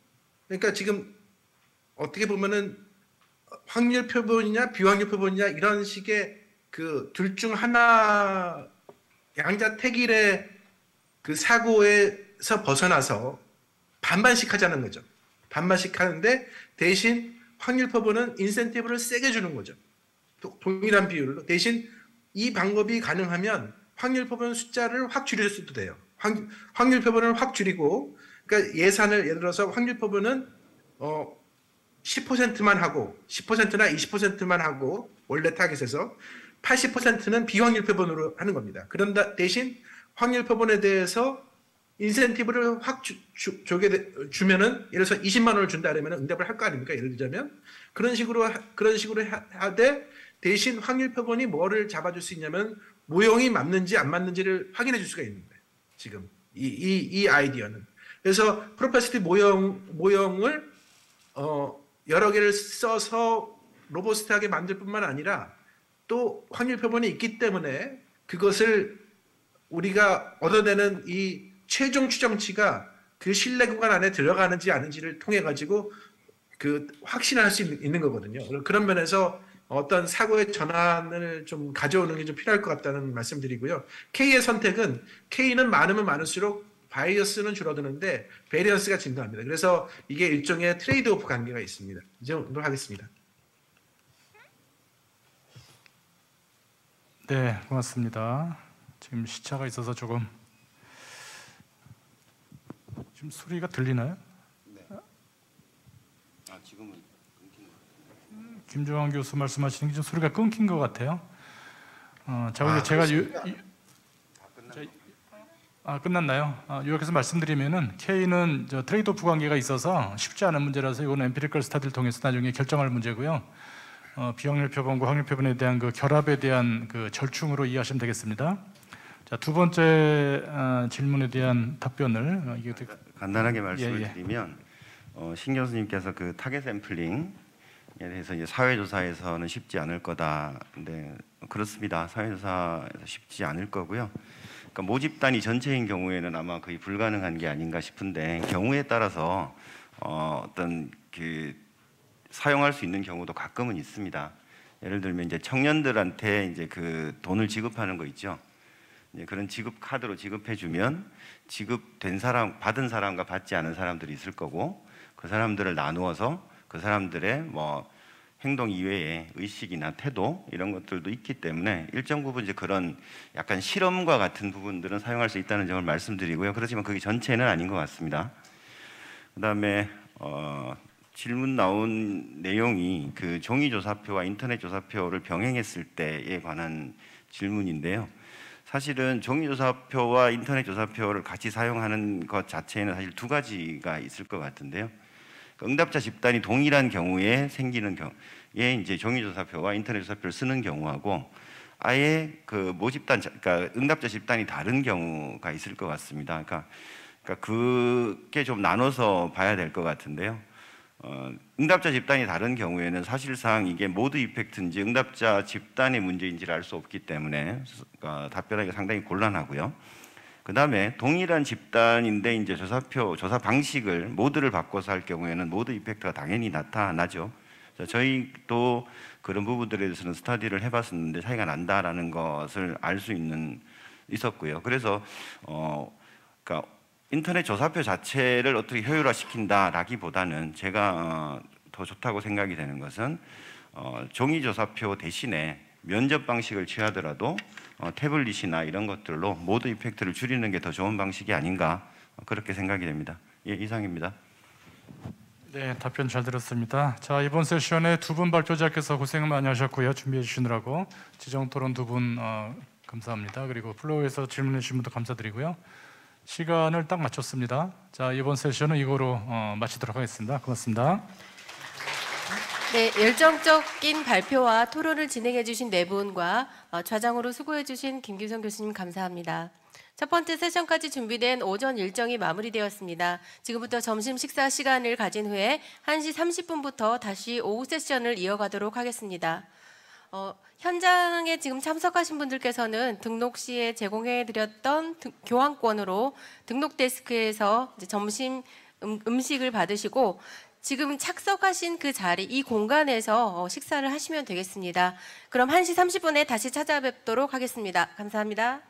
그러니까 지금 어떻게 보면은 확률 표본이냐 비확률 표본이냐 이런 식의 그 둘 중 하나 양자택일의 그 사고에서 벗어나서 반반씩 하자는 거죠. 반반씩 하는데 대신 확률 표본은 인센티브를 세게 주는 거죠. 동일한 비율로. 대신 이 방법이 가능하면 확률 표본 숫자를 확 줄일 수도 돼요. 확률 표본을 확 줄이고, 그러니까 예산을 예를 들어서 확률 표본은 10%만 하고 10%나 20%만 하고 원래 타겟에서 80%는 비확률표본으로 하는 겁니다. 그런다 대신 확률표본에 대해서 인센티브를 확 주면은 예를 들어서 20만 원을 준다 그러면 응답을 할 거 아닙니까? 예를 들자면 그런 식으로 하되 대신 확률표본이 뭐를 잡아줄 수 있냐면 모형이 맞는지 안 맞는지를 확인해 줄 수가 있는 거예요. 지금 이 아이디어는. 그래서 프로퍼시티 모형을 여러 개를 써서 로버스트하게 만들 뿐만 아니라 또 확률 표본이 있기 때문에 그것을 우리가 얻어내는 이 최종 추정치가 그 신뢰 구간 안에 들어가는지 아닌지를 통해 가지고 그 확신할 수 있는 거거든요. 그런 면에서 어떤 사고의 전환을 좀 가져오는 게 좀 필요할 것 같다는 말씀드리고요. K의 선택은 K는 많으면 많을수록 바이어스는 줄어드는데 베리언스가 증가합니다. 그래서 이게 일종의 트레이드오프 관계가 있습니다. 이 정도 하겠습니다. 네, 고맙습니다. 지금 시차가 있어서 조금 지금 소리가 들리나요? 네. 지금은 끊긴 것 같아요. 김종환 교수 말씀하시는 게 좀 소리가 끊긴 것 같아요. 자, 제가 끝났나요? 요약해서 말씀드리면은 K는 트레이드오프 관계가 있어서 쉽지 않은 문제라서 이건 엠피리컬 스타디를 통해서 나중에 결정할 문제고요. 비확률 표본과 확률 표본에 대한 그 결합에 대한 그 절충으로 이해하시면 되겠습니다. 자, 두 번째 질문에 대한 답변을 간단하게 말씀을 드리면 신 교수님께서 그 타겟 샘플링에 대해서 이제 사회조사에서는 쉽지 않을 거다. 근데 그렇습니다. 사회조사에서 쉽지 않을 거고요. 그러니까 모집 단위 전체인 경우에는 아마 거의 불가능한 게 아닌가 싶은데 경우에 따라서 어떤 그 사용할 수 있는 경우도 가끔은 있습니다. 예를 들면 이제 청년들한테 이제 그 돈을 지급하는 거 있죠. 이제 그런 지급 카드로 지급해 주면 지급된 사람, 받은 사람과 받지 않은 사람들이 있을 거고 그 사람들을 나누어서 그 사람들의 뭐 행동 이외에 의식이나 태도 이런 것들도 있기 때문에 일정 부분 이제 그런 약간 실험과 같은 부분들은 사용할 수 있다는 점을 말씀드리고요. 그렇지만 그게 전체는 아닌 것 같습니다. 그다음에 질문 나온 내용이 그 종이조사표와 인터넷조사표를 병행했을 때에 관한 질문인데요. 사실은 종이조사표와 인터넷조사표를 같이 사용하는 것 자체에는 사실 두 가지가 있을 것 같은데요. 응답자 집단이 동일한 경우에 생기는 경우에 이제 종이조사표와 인터넷조사표를 쓰는 경우하고 아예 그 모집단, 그러니까 응답자 집단이 다른 경우가 있을 것 같습니다. 그러니까 그게 좀 나눠서 봐야 될 것 같은데요. 응답자 집단이 다른 경우에는 사실상 이게 모드 이펙트인지 응답자 집단의 문제인지를 알 수 없기 때문에 답변하기가 상당히 곤란하고요. 그 다음에 동일한 집단인데 이제 조사 방식을 모드를 바꿔서 할 경우에는 모드 이펙트가 당연히 나타나죠. 저희도 그런 부분들에 대해서는 스터디를 해봤었는데 차이가 난다라는 것을 알 수 있었고요. 그래서 그러니까 인터넷 조사표 자체를 어떻게 효율화시킨다라기보다는 제가 더 좋다고 생각이 되는 것은 종이 조사표 대신에 면접 방식을 취하더라도 태블릿이나 이런 것들로 모드 이펙트를 줄이는 게 더 좋은 방식이 아닌가 그렇게 생각이 됩니다. 예, 이상입니다. 네, 답변 잘 들었습니다. 자, 이번 세션에 두 분 발표자께서 고생 많이 하셨고요. 준비해 주시느라고 지정 토론 두 분 감사합니다. 그리고 플로우에서 질문해 주신 분도 감사드리고요. 시간을 딱 맞췄습니다. 자, 이번 세션은 이거로 마치도록 하겠습니다. 고맙습니다. 네, 열정적인 발표와 토론을 진행해 주신 네 분과 좌장으로 수고해 주신 김규성 교수님 감사합니다. 첫 번째 세션까지 준비된 오전 일정이 마무리되었습니다. 지금부터 점심 식사 시간을 가진 후에 1시 30분부터 다시 오후 세션을 이어가도록 하겠습니다. 현장에 지금 참석하신 분들께서는 등록 시에 제공해드렸던 교환권으로 등록 데스크에서 이제 점심 음식을 받으시고 지금 착석하신 그 자리, 이 공간에서 식사를 하시면 되겠습니다. 그럼 1시 30분에 다시 찾아뵙도록 하겠습니다. 감사합니다.